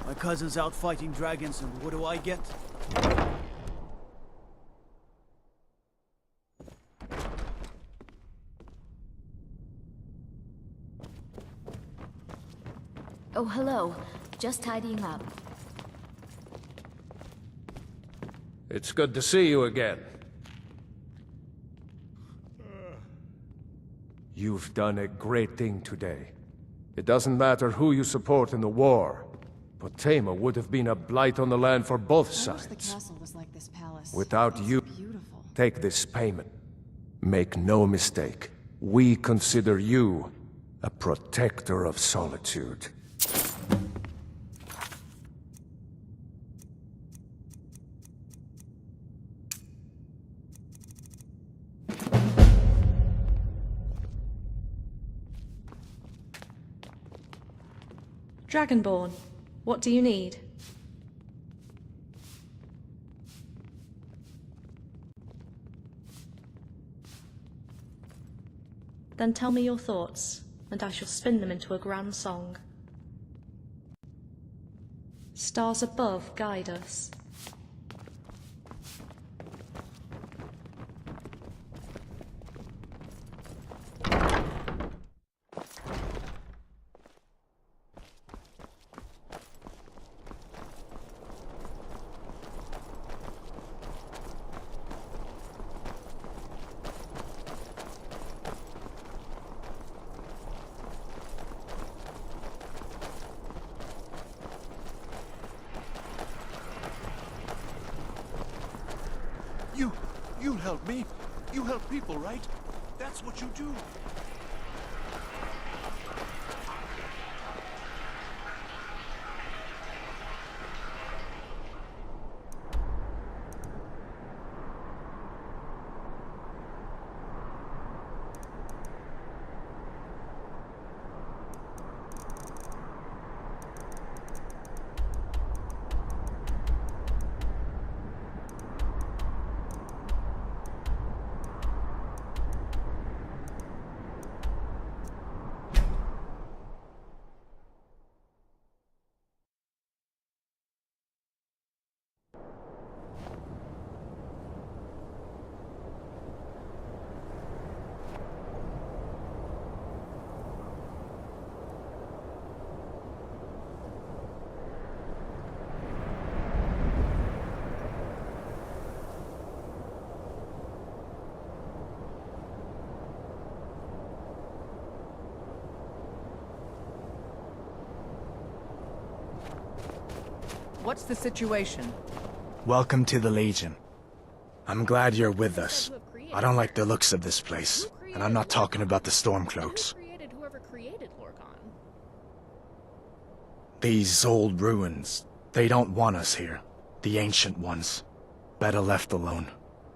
[SPEAKER 12] My cousin's out fighting dragons, and what do I get?
[SPEAKER 10] Oh, hello. Just tidying up.
[SPEAKER 11] It's good to see you again. You've done a great thing today. It doesn't matter who you support in the war. Potema would have been a blight on the land for both sides.
[SPEAKER 4] The castle was like this palace.
[SPEAKER 11] Without you,
[SPEAKER 4] Beautiful.
[SPEAKER 11] take this payment. Make no mistake, we consider you a protector of Solitude.
[SPEAKER 1] Dragonborn, what do you need? Then tell me your thoughts, and I shall spin them into a grand song. Stars above guide us.
[SPEAKER 9] You help me. You help people, right? That's what you do.
[SPEAKER 2] What's the situation?
[SPEAKER 18] Welcome to the Legion. I'm glad you're with us. I don't like the looks of this place, and I'm not talking about the Stormcloaks.
[SPEAKER 3] Whoever created Lorcan?
[SPEAKER 18] These old ruins, they don't want us here. The ancient ones. Better left alone.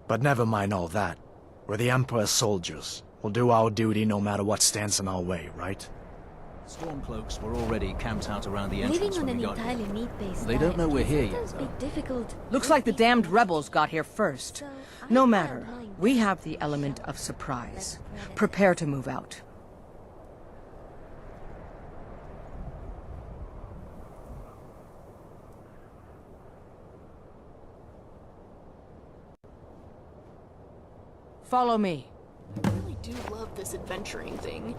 [SPEAKER 18] But never mind all that. We're the Emperor's soldiers. We'll do our duty no matter what stands in our way, right?
[SPEAKER 19] Stormcloaks were already camped out around the entrance
[SPEAKER 8] Living on
[SPEAKER 19] when
[SPEAKER 8] an
[SPEAKER 19] we got here.
[SPEAKER 8] entirely meat-based
[SPEAKER 19] They don't know we're here yet,
[SPEAKER 8] sometimes be difficult.
[SPEAKER 2] Looks like the damned rebels got here first. No matter. We have the element of surprise. Prepare to move out. Follow me.
[SPEAKER 3] I really do love this adventuring thing.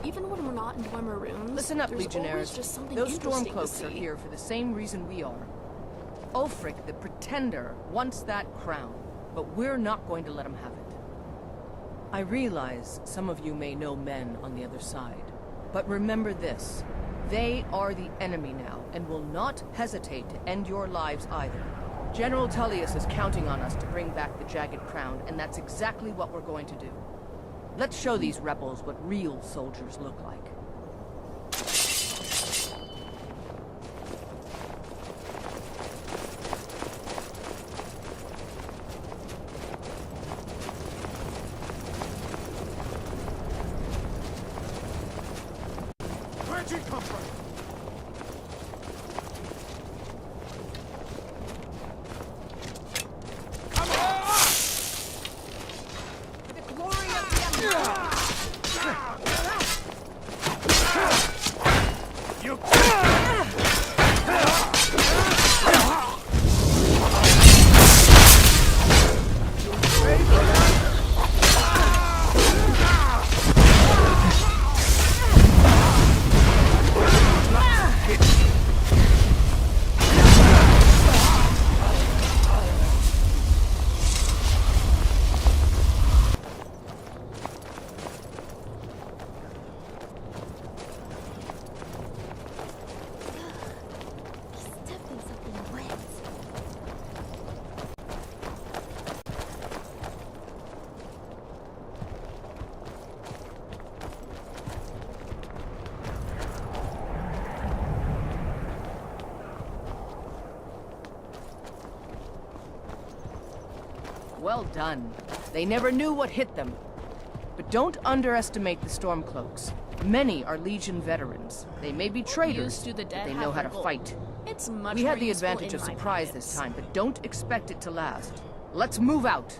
[SPEAKER 3] Even when we're not in Dwemer runes,
[SPEAKER 2] Listen up,
[SPEAKER 3] there's
[SPEAKER 2] Legionnaires.
[SPEAKER 3] always just something
[SPEAKER 2] Those
[SPEAKER 3] interesting to
[SPEAKER 2] Stormcloaks
[SPEAKER 3] see.
[SPEAKER 2] are here for the same reason we are. Ulfric, the Pretender, wants that crown, but we're not going to let him have it. I realize some of you may know men on the other side, but remember this. They are the enemy now, and will not hesitate to end your lives either. General Tullius is counting on us to bring back the Jagged Crown, and that's exactly what we're going to do. Let's show these rebels what real soldiers look like.
[SPEAKER 9] Where'd you come from?
[SPEAKER 2] Well done. They never knew what hit them. But don't underestimate the Stormcloaks. Many are Legion veterans. They may be traitors,
[SPEAKER 3] Used to the
[SPEAKER 2] but
[SPEAKER 3] dead
[SPEAKER 2] they
[SPEAKER 3] have
[SPEAKER 2] know how
[SPEAKER 3] their
[SPEAKER 2] to
[SPEAKER 3] gold.
[SPEAKER 2] fight.
[SPEAKER 3] It's much
[SPEAKER 2] We
[SPEAKER 3] more
[SPEAKER 2] had the
[SPEAKER 3] useful
[SPEAKER 2] advantage
[SPEAKER 3] in
[SPEAKER 2] of
[SPEAKER 3] my
[SPEAKER 2] surprise
[SPEAKER 3] pockets.
[SPEAKER 2] this time, but don't expect it to last. Let's move out.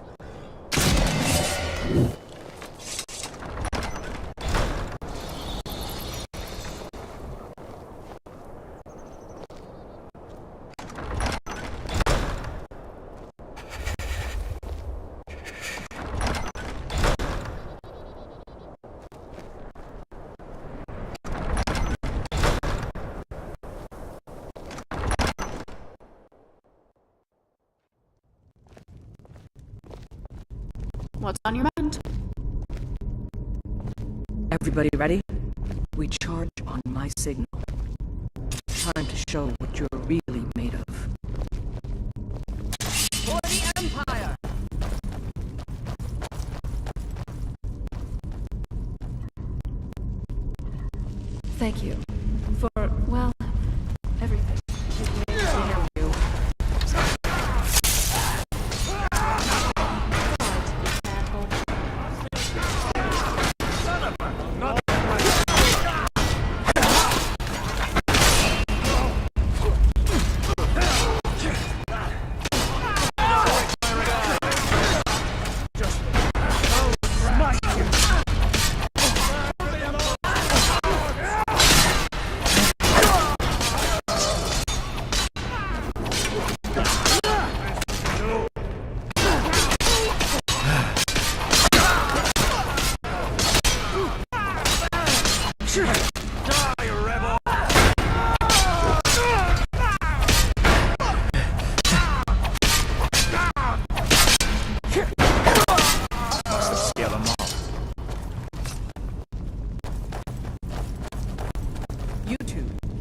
[SPEAKER 3] What's on your mind?
[SPEAKER 2] Everybody ready? We charge on my signal. Time to show what you're really made of. For the Empire!
[SPEAKER 3] Thank you. For, well, everything.
[SPEAKER 2] Damn you.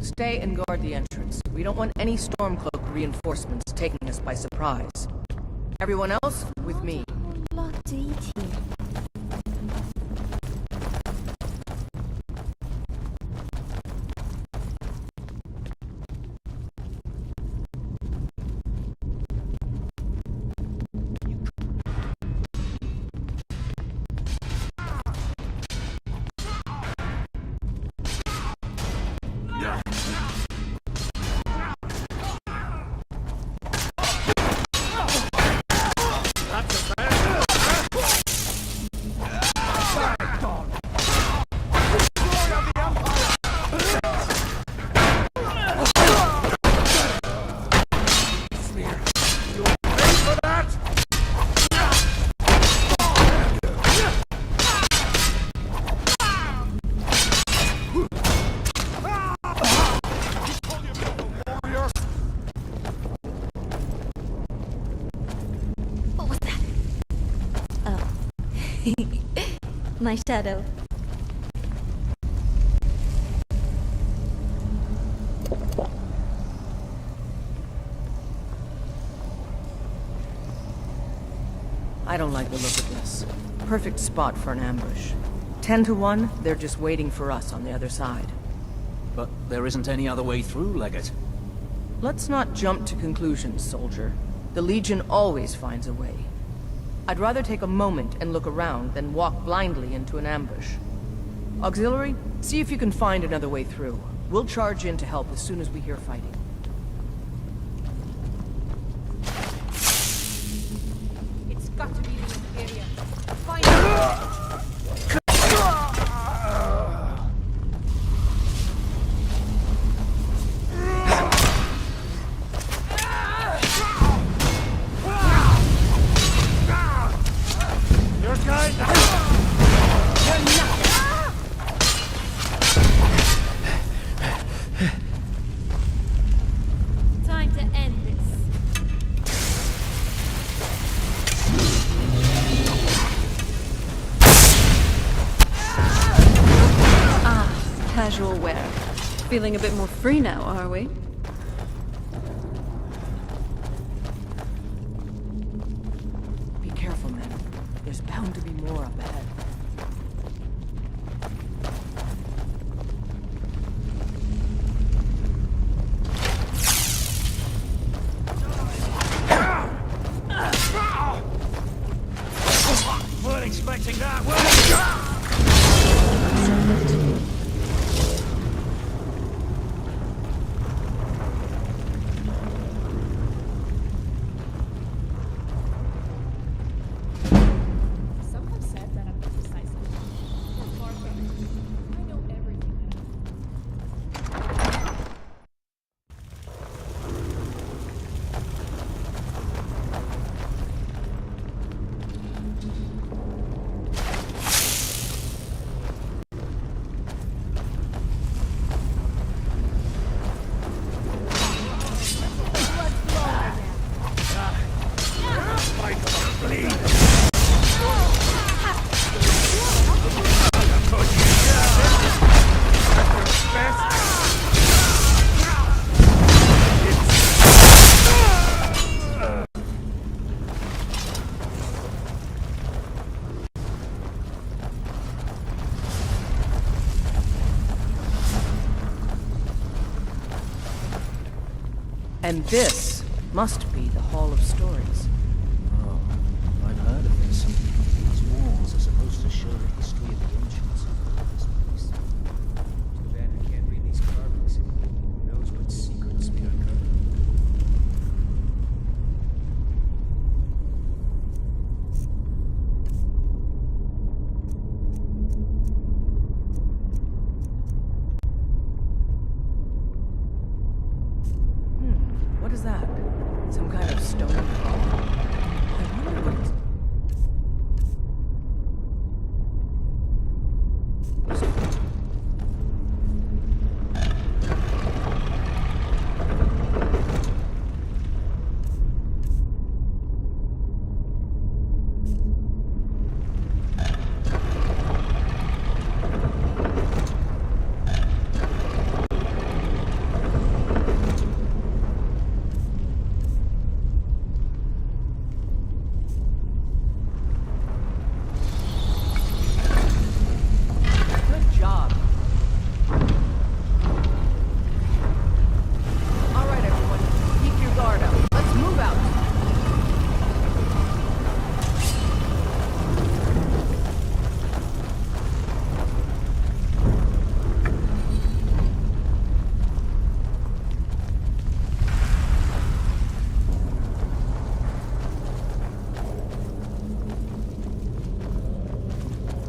[SPEAKER 2] Stay and guard the entrance. We We don't want any Stormcloak reinforcements taking us by surprise. Everyone else, with me.
[SPEAKER 8] Lot to eat here. My shadow.
[SPEAKER 2] I don't like the look of this. Perfect spot for an ambush. 10 to 1, they're just waiting for us on the other side.
[SPEAKER 19] But there isn't any other way through, Legate.
[SPEAKER 2] Let's not jump to conclusions, soldier. The Legion always finds a way. I'd rather take a moment and look around than walk blindly into an ambush. Auxiliary, see if you can find another way through. We'll charge in to help as soon as we hear fighting.
[SPEAKER 5] It's got to be the area. Find it!
[SPEAKER 8] Time to end this.
[SPEAKER 16] Casual wear. Feeling a bit more free now, are we?
[SPEAKER 2] Be careful, men. There's bound to be more up ahead.
[SPEAKER 19] Weren't expecting that, were
[SPEAKER 3] Some have said that I'm precise. I'm far from it. I know everything.
[SPEAKER 2] And this must be the Hall of Stories.
[SPEAKER 19] Oh, I've heard of this. These walls are supposed to show the history of the ancients. This place. Too bad we can't read these carvings. Who knows what secrets we uncover?
[SPEAKER 2] What is that? Some kind of stone?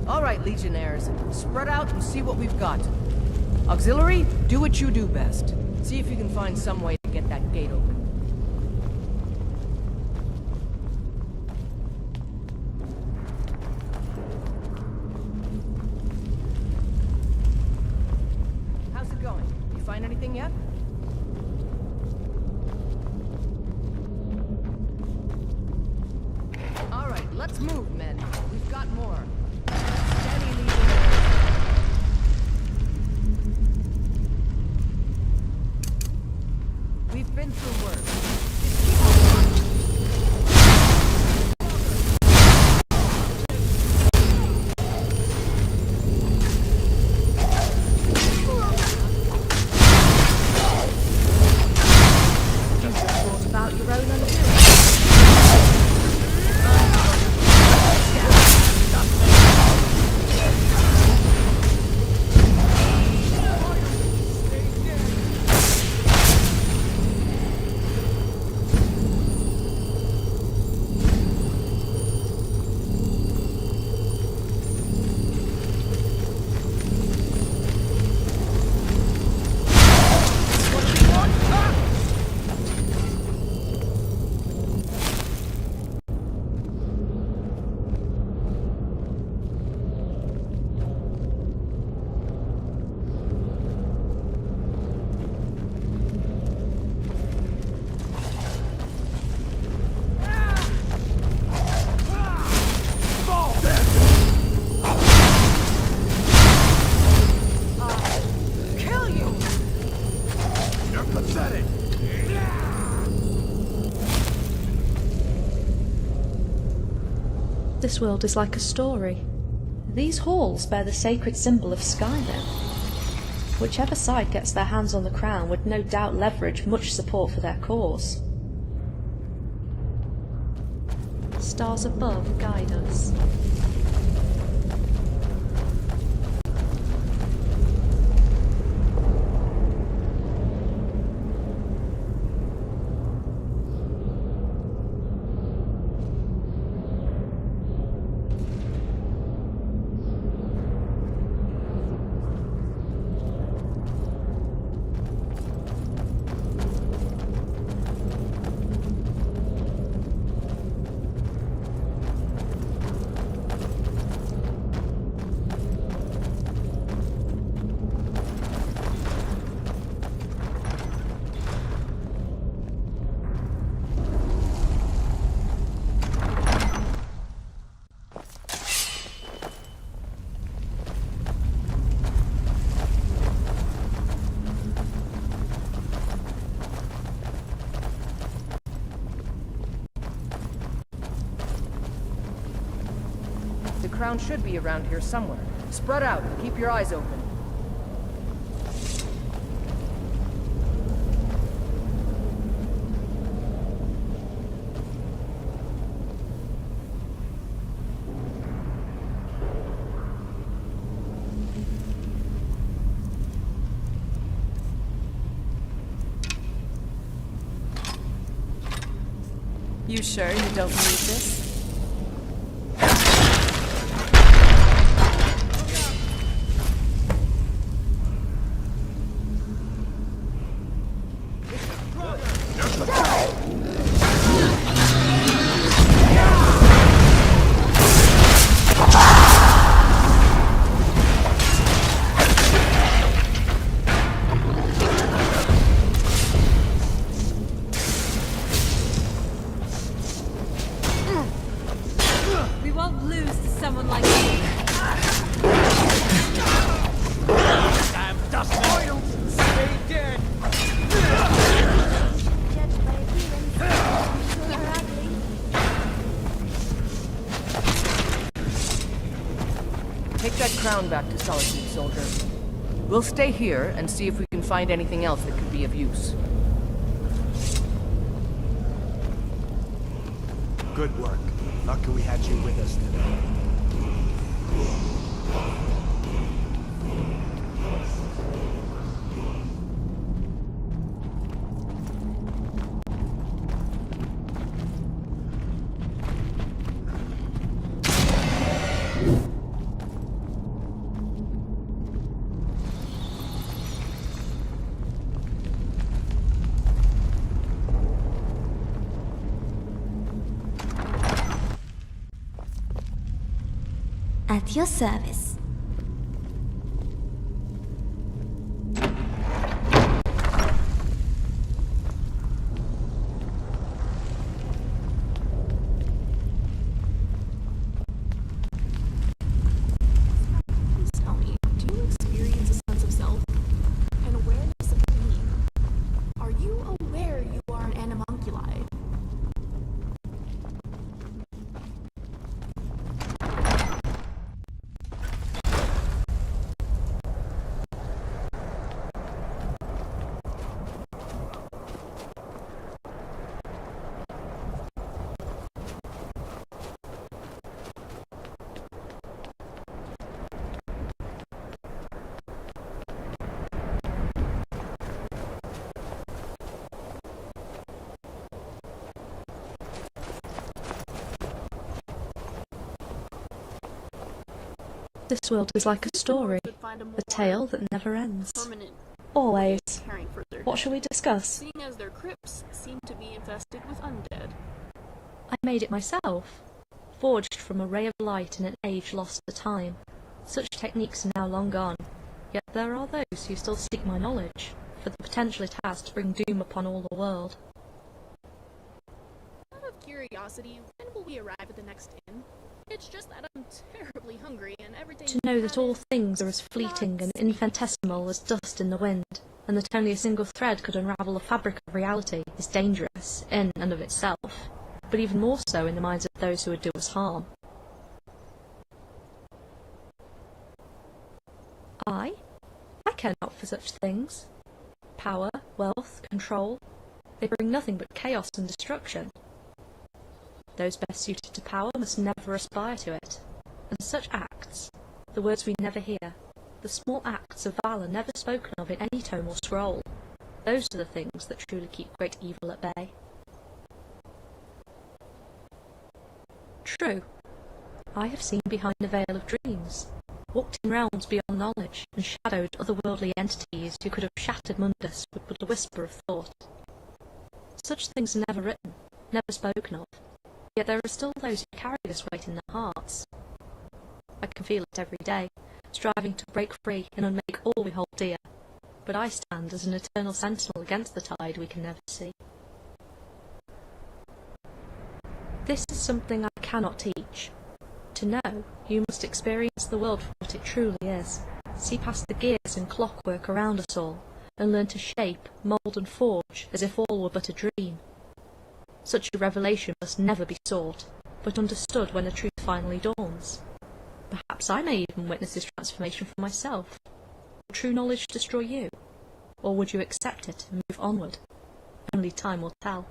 [SPEAKER 2] All right, Legionnaires, spread out and see what we've got. Auxiliary, do what you do best. See if you can find some way to get that gate open. How's it going? You find anything yet? All right, let's move, men. We've got more. Steady, Legionnaires. We've been through worse. Just keep on marching.
[SPEAKER 1] You just thought about your own undoing. This world is like a story. These halls bear the sacred symbol of Skyrim. Whichever side gets their hands on the crown would no doubt leverage much support for their cause. Stars above guide us.
[SPEAKER 2] The crown should be around here somewhere. Spread out and keep your eyes open.
[SPEAKER 5] You sure you don't need this?
[SPEAKER 2] Take that crown back to Solitude, soldier. We'll stay here and see if we can find anything else that could be of use.
[SPEAKER 12] Good work. Lucky we had you with us today.
[SPEAKER 8] At your service.
[SPEAKER 3] Tell me, do you experience a sense of self? An awareness of being? Are you aware you are an animunculi?
[SPEAKER 1] This world is like a story, a tale that never ends. Always. What shall we discuss?
[SPEAKER 3] Seeing as their crypts seem to be infested with undead.
[SPEAKER 1] I made it myself, forged from a ray of light in an age lost to time. Such techniques are now long gone, yet there are those who still seek my knowledge, for the potential it has to bring doom upon all the world.
[SPEAKER 3] Out of curiosity, when will we arrive at the next inn? It's just that I'm terribly hungry and everything...
[SPEAKER 1] To know that all things are as fleeting and infinitesimal as dust in the wind, and that only a single thread could unravel the fabric of reality, is dangerous, in and of itself, but even more so in the minds of those who would do us harm. I care not for such things. Power, wealth, control, they bring nothing but chaos and destruction. Those best suited to power must never aspire to it, and such acts, the words we never hear, the small acts of valour never spoken of in any tome or scroll, those are the things that truly keep great evil at bay. True, I have seen behind the veil of dreams, walked in realms beyond knowledge, and shadowed otherworldly entities who could have shattered Mundus with but a whisper of thought. Such things are never written, never spoken of, yet there are still those who carry this weight in their hearts. I can feel it every day, striving to break free and unmake all we hold dear, but I stand as an eternal sentinel against the tide we can never see. This is something I cannot teach. To know, you must experience the world for what it truly is, see past the gears and clockwork around us all, and learn to shape, mould and forge as if all were but a dream. Such a revelation must never be sought, but understood when the truth finally dawns. Perhaps I may even witness this transformation for myself. Will true knowledge destroy you? Or would you accept it and move onward? Only time will tell.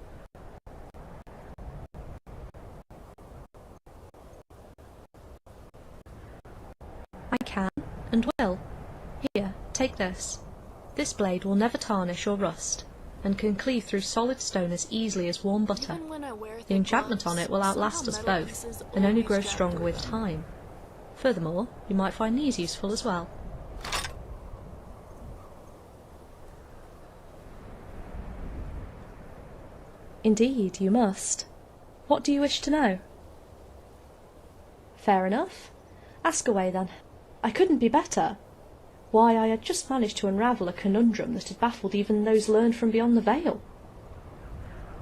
[SPEAKER 1] I can, and will. Here, take this. This blade will never tarnish or rust, and can cleave through solid stone as easily as warm butter. The enchantment on it will outlast us both, and only grow stronger with time. Furthermore, you might find these useful as well. Indeed, you must. What do you wish to know? Fair enough. Ask away then. I couldn't be better. Why, I had just managed to unravel a conundrum that had baffled even those learned from beyond the veil.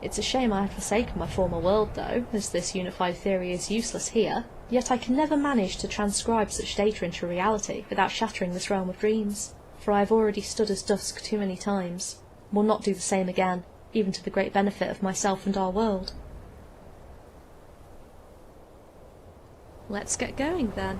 [SPEAKER 1] It's a shame I had forsaken my former world, though, as this unified theory is useless here, yet I can never manage to transcribe such data into reality without shattering this realm of dreams, for I have already stood as dusk too many times, and will not do the same again, even to the great benefit of myself and our world. Let's get going, then.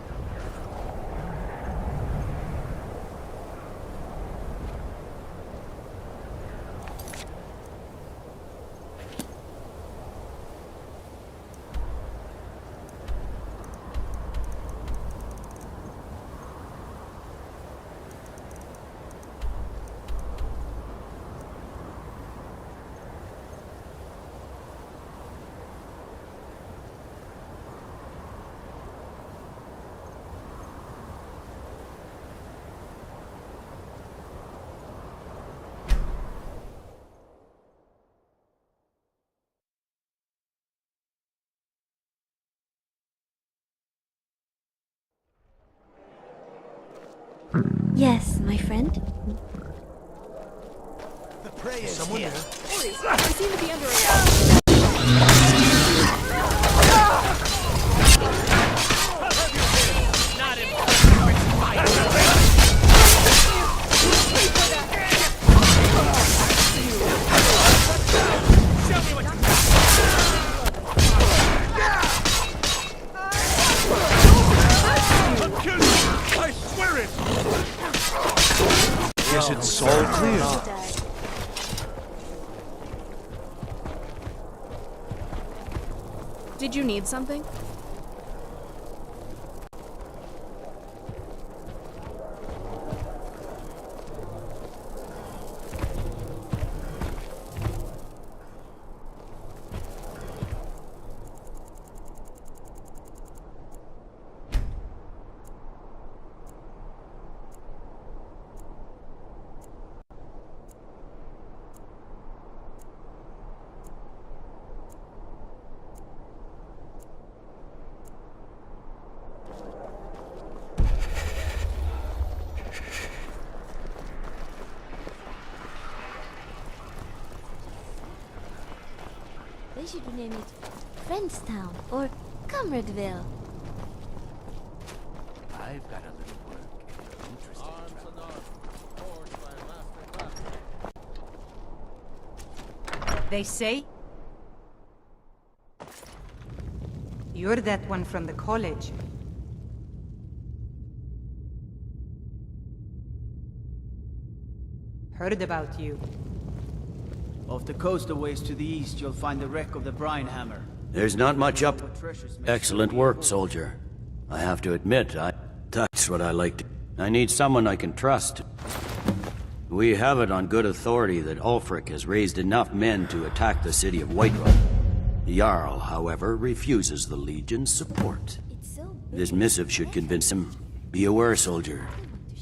[SPEAKER 8] Yes, my friend.
[SPEAKER 12] The prey is
[SPEAKER 3] Someone
[SPEAKER 12] here.
[SPEAKER 3] Boys, I seem to be under attack.
[SPEAKER 9] I swear it!
[SPEAKER 18] Guess it's all clear.
[SPEAKER 3] Did you need something?
[SPEAKER 8] They should rename it Friendstown or Comradeville.
[SPEAKER 12] I've got a little work if you're interested.
[SPEAKER 5] They say you're that one from the college. Heard about you.
[SPEAKER 12] Off the coast a ways to the east, you'll find the wreck of the Brine Hammer.
[SPEAKER 20] There's not much up. Excellent work, soldier. I have to admit, that's what I like to... I need someone I can trust. We have it on good authority that Ulfric has raised enough men to attack the city of Whiterun. The Jarl, however, refuses the Legion's support. This missive should convince him. Be aware, soldier.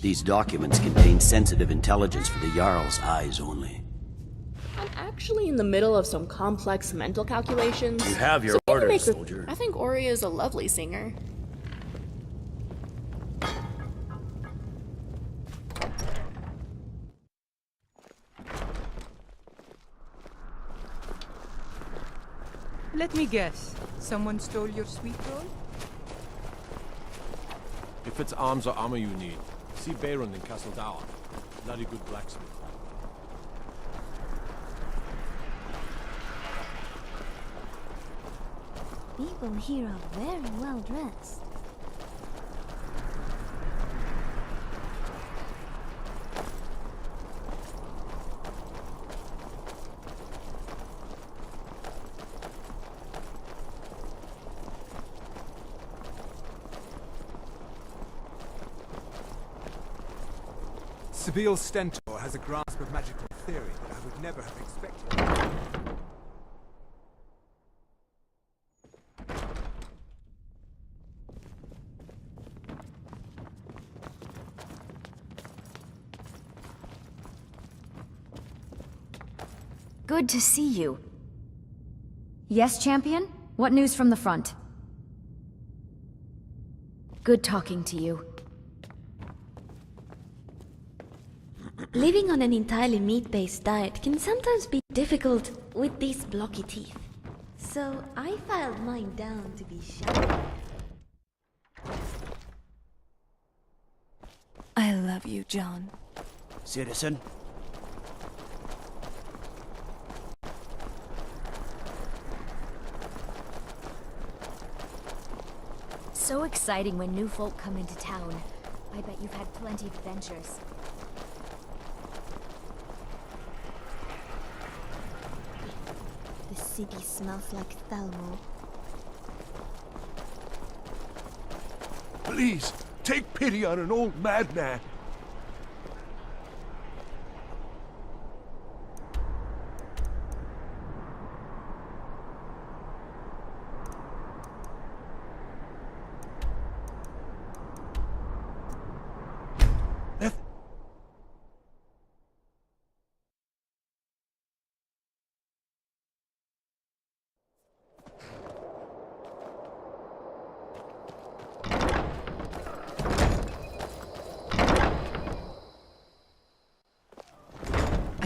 [SPEAKER 20] These documents contain sensitive intelligence for the Jarl's eyes only.
[SPEAKER 3] I'm actually in the middle of some complex mental calculations.
[SPEAKER 20] You have your
[SPEAKER 3] so
[SPEAKER 20] orders, soldier.
[SPEAKER 3] I think Ori is a lovely singer.
[SPEAKER 5] Let me guess. Someone stole your sweet roll?
[SPEAKER 9] If it's arms or armor you need, see Bayron in Castle Dower. Bloody good blacksmith.
[SPEAKER 8] People here are very well dressed.
[SPEAKER 21] Sibyl Stentor has a grasp of magical theory that I would never have expected.
[SPEAKER 10] Good to see you. Yes, champion? What news from the front? Good talking to you.
[SPEAKER 8] Living on an entirely meat-based diet can sometimes be difficult with these blocky teeth. So I filed mine down to be sharp.
[SPEAKER 16] I love you, John.
[SPEAKER 12] Citizen?
[SPEAKER 10] So exciting when new folk come into town. I bet you've had plenty of adventures.
[SPEAKER 8] The city smells like Thalmor.
[SPEAKER 11] Please, take pity on an old madman.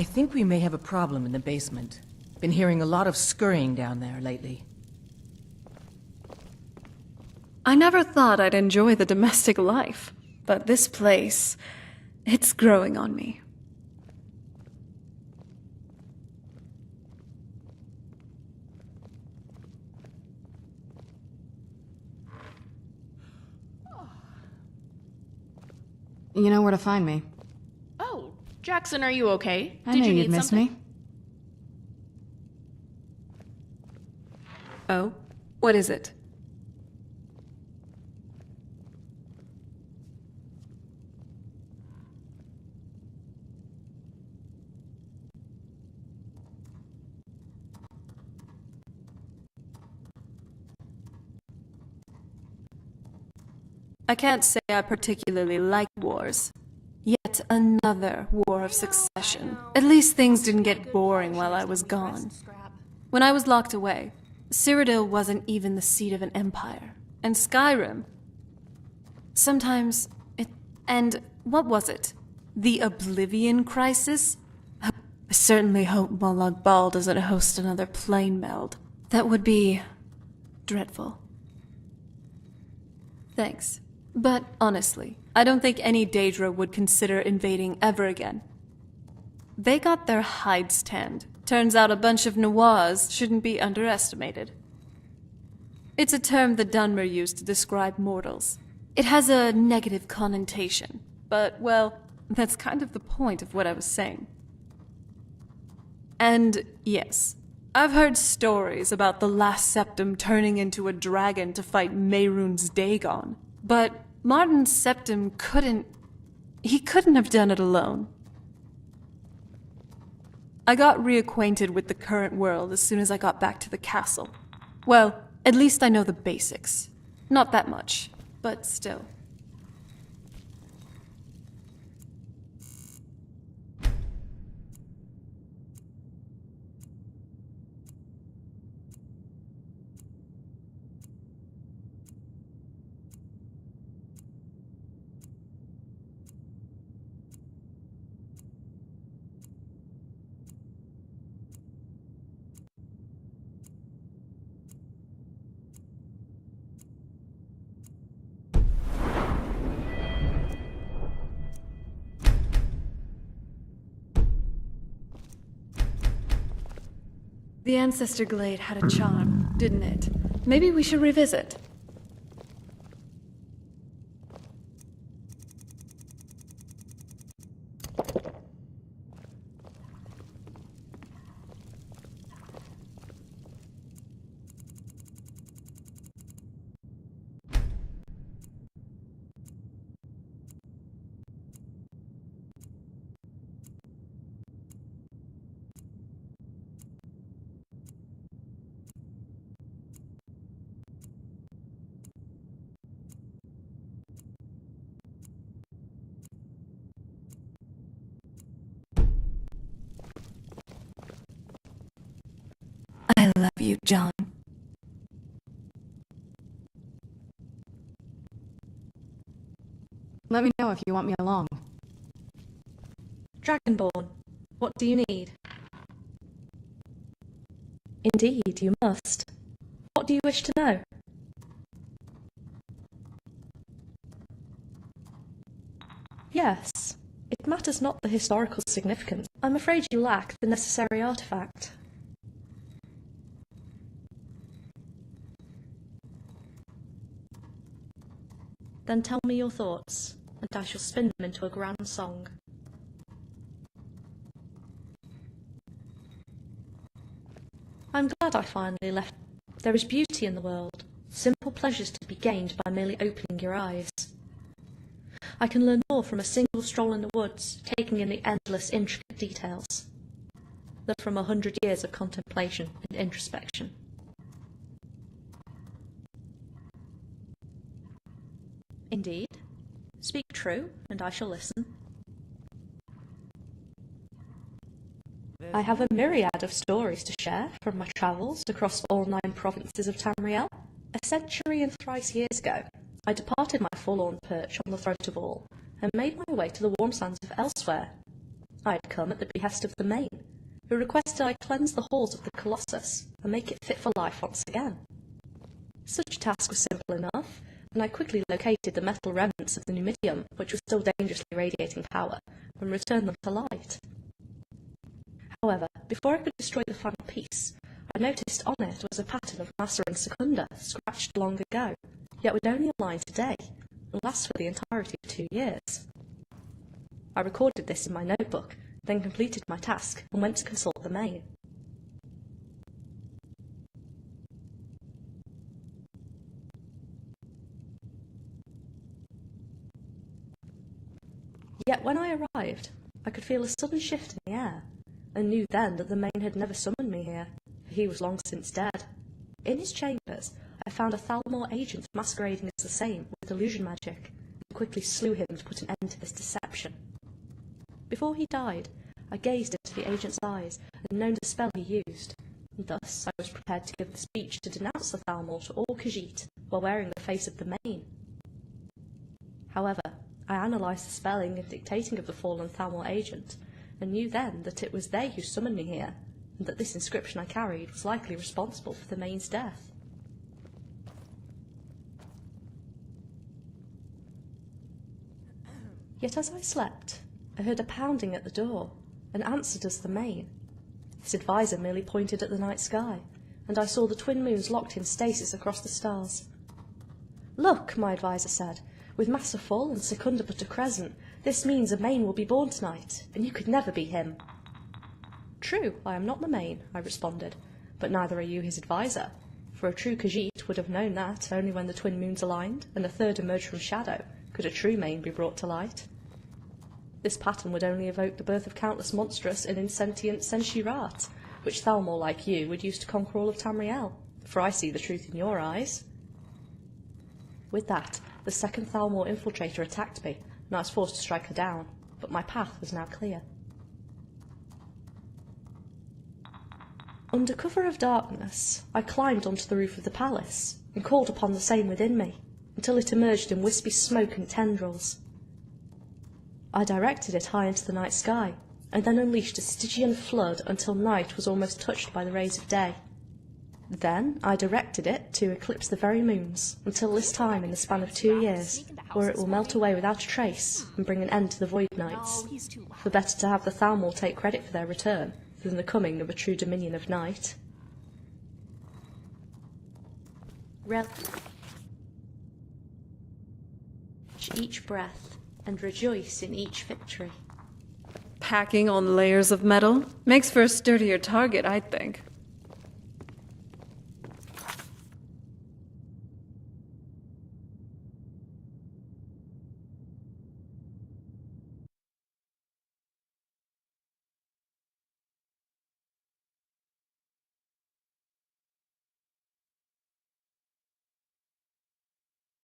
[SPEAKER 2] I think we may have a problem in the basement. Been hearing a lot of scurrying down there lately.
[SPEAKER 16] I never thought I'd enjoy the domestic life, but this place, it's growing on me.
[SPEAKER 6] You know where to find me.
[SPEAKER 3] Oh, Jackson, are you okay?
[SPEAKER 6] I
[SPEAKER 3] Did
[SPEAKER 6] knew
[SPEAKER 3] you
[SPEAKER 6] you'd
[SPEAKER 3] need
[SPEAKER 6] miss
[SPEAKER 3] something?
[SPEAKER 6] me.
[SPEAKER 16] Oh? What is it?
[SPEAKER 22] I can't say I particularly like wars. Yet another war of succession. At least things didn't get boring while I was gone. When I was locked away, Cyrodiil wasn't even the seat of an empire. And Skyrim... Sometimes it... And what was it? The Oblivion Crisis? I certainly hope Molag Bal doesn't host another plane meld. That would be... dreadful. Thanks. But honestly, I don't think any Daedra would consider invading ever again. They got their hides tanned. Turns out a bunch of Nawaz shouldn't be underestimated. It's a term the Dunmer used to describe mortals. It has a negative connotation, but, well, that's kind of the point of what I was saying. And, yes, I've heard stories about the last Septim turning into a dragon to fight Mehrunes Dagon. But Martin Septim couldn't have done it alone. I got reacquainted with the current world as soon as I got back to the castle. Well, at least I know the basics. Not that much, but still. The Ancestor Glade had a charm, didn't it? Maybe we should revisit. I love you, John.
[SPEAKER 6] Let me know if you want me along.
[SPEAKER 1] Dragonborn, what do you need? Indeed, you must. What do you wish to know? Yes, it matters not the historical significance. I'm afraid you lack the necessary artifact. Then tell me your thoughts, and I shall spin them into a grand song. I'm glad I finally left. There is beauty in the world, simple pleasures to be gained by merely opening your eyes. I can learn more from a single stroll in the woods, taking in the endless intricate details, than from 100 years of contemplation and introspection. Indeed. Speak true, and I shall listen. I have a myriad of stories to share from my travels across all 9 provinces of Tamriel. A century and thrice years ago, I departed my forlorn perch on the throat of all, and made my way to the warm sands of elsewhere. I had come at the behest of the Main, who requested I cleanse the halls of the Colossus and make it fit for life once again. Such a task was simple enough, and I quickly located the metal remnants of the Numidium, which were still dangerously radiating power, and returned them to light. However, before I could destroy the final piece, I noticed on it was a pattern of Massering Secunda, scratched long ago, yet would only align today, and last for the entirety of 2 years. I recorded this in my notebook, then completed my task, and went to consult the Main. Yet when I arrived, I could feel a sudden shift in the air, and knew then that the Main had never summoned me here, for he was long since dead. In his chambers, I found a Thalmor agent masquerading as the same with illusion magic, and quickly slew him to put an end to this deception. Before he died, I gazed into the agent's eyes and known the spell he used, and thus I was prepared to give the speech to denounce the Thalmor to all Khajiit while wearing the face of the Main. However, I analysed the spelling and dictating of the fallen Thalmor agent, and knew then that it was they who summoned me here, and that this inscription I carried was likely responsible for the Main's death. Yet as I slept, I heard a pounding at the door, and answered as the Main. His advisor merely pointed at the night sky, and I saw the twin moons locked in stasis across the stars. "Look," my advisor said, "with Massa full and Secunda but a crescent, this means a Main will be born tonight, and you could never be him." "True, I am not the Main," I responded, "but neither are you his advisor, for a true Khajiit would have known that only when the twin moons aligned and a third emerged from shadow could a true Main be brought to light. This pattern would only evoke the birth of countless monstrous and insentient Senshirat, which Thalmor like you would use to conquer all of Tamriel, for I see the truth in your eyes." With that, the second Thalmor infiltrator attacked me, and I was forced to strike her down, but my path was now clear. Under cover of darkness, I climbed onto the roof of the palace, and called upon the same within me, until it emerged in wispy smoke and tendrils. I directed it high into the night sky, and then unleashed a Stygian flood until night was almost touched by the rays of day. Then I directed it to eclipse the very moons, until this time in the span of 2 years, where it will melt away without a trace and bring an end to the Void Nights. For better to have the Thalmor take credit for their return than the coming of a true dominion of night. Each breath, and rejoice in each victory.
[SPEAKER 22] Packing on layers of metal makes for a sturdier target, I think.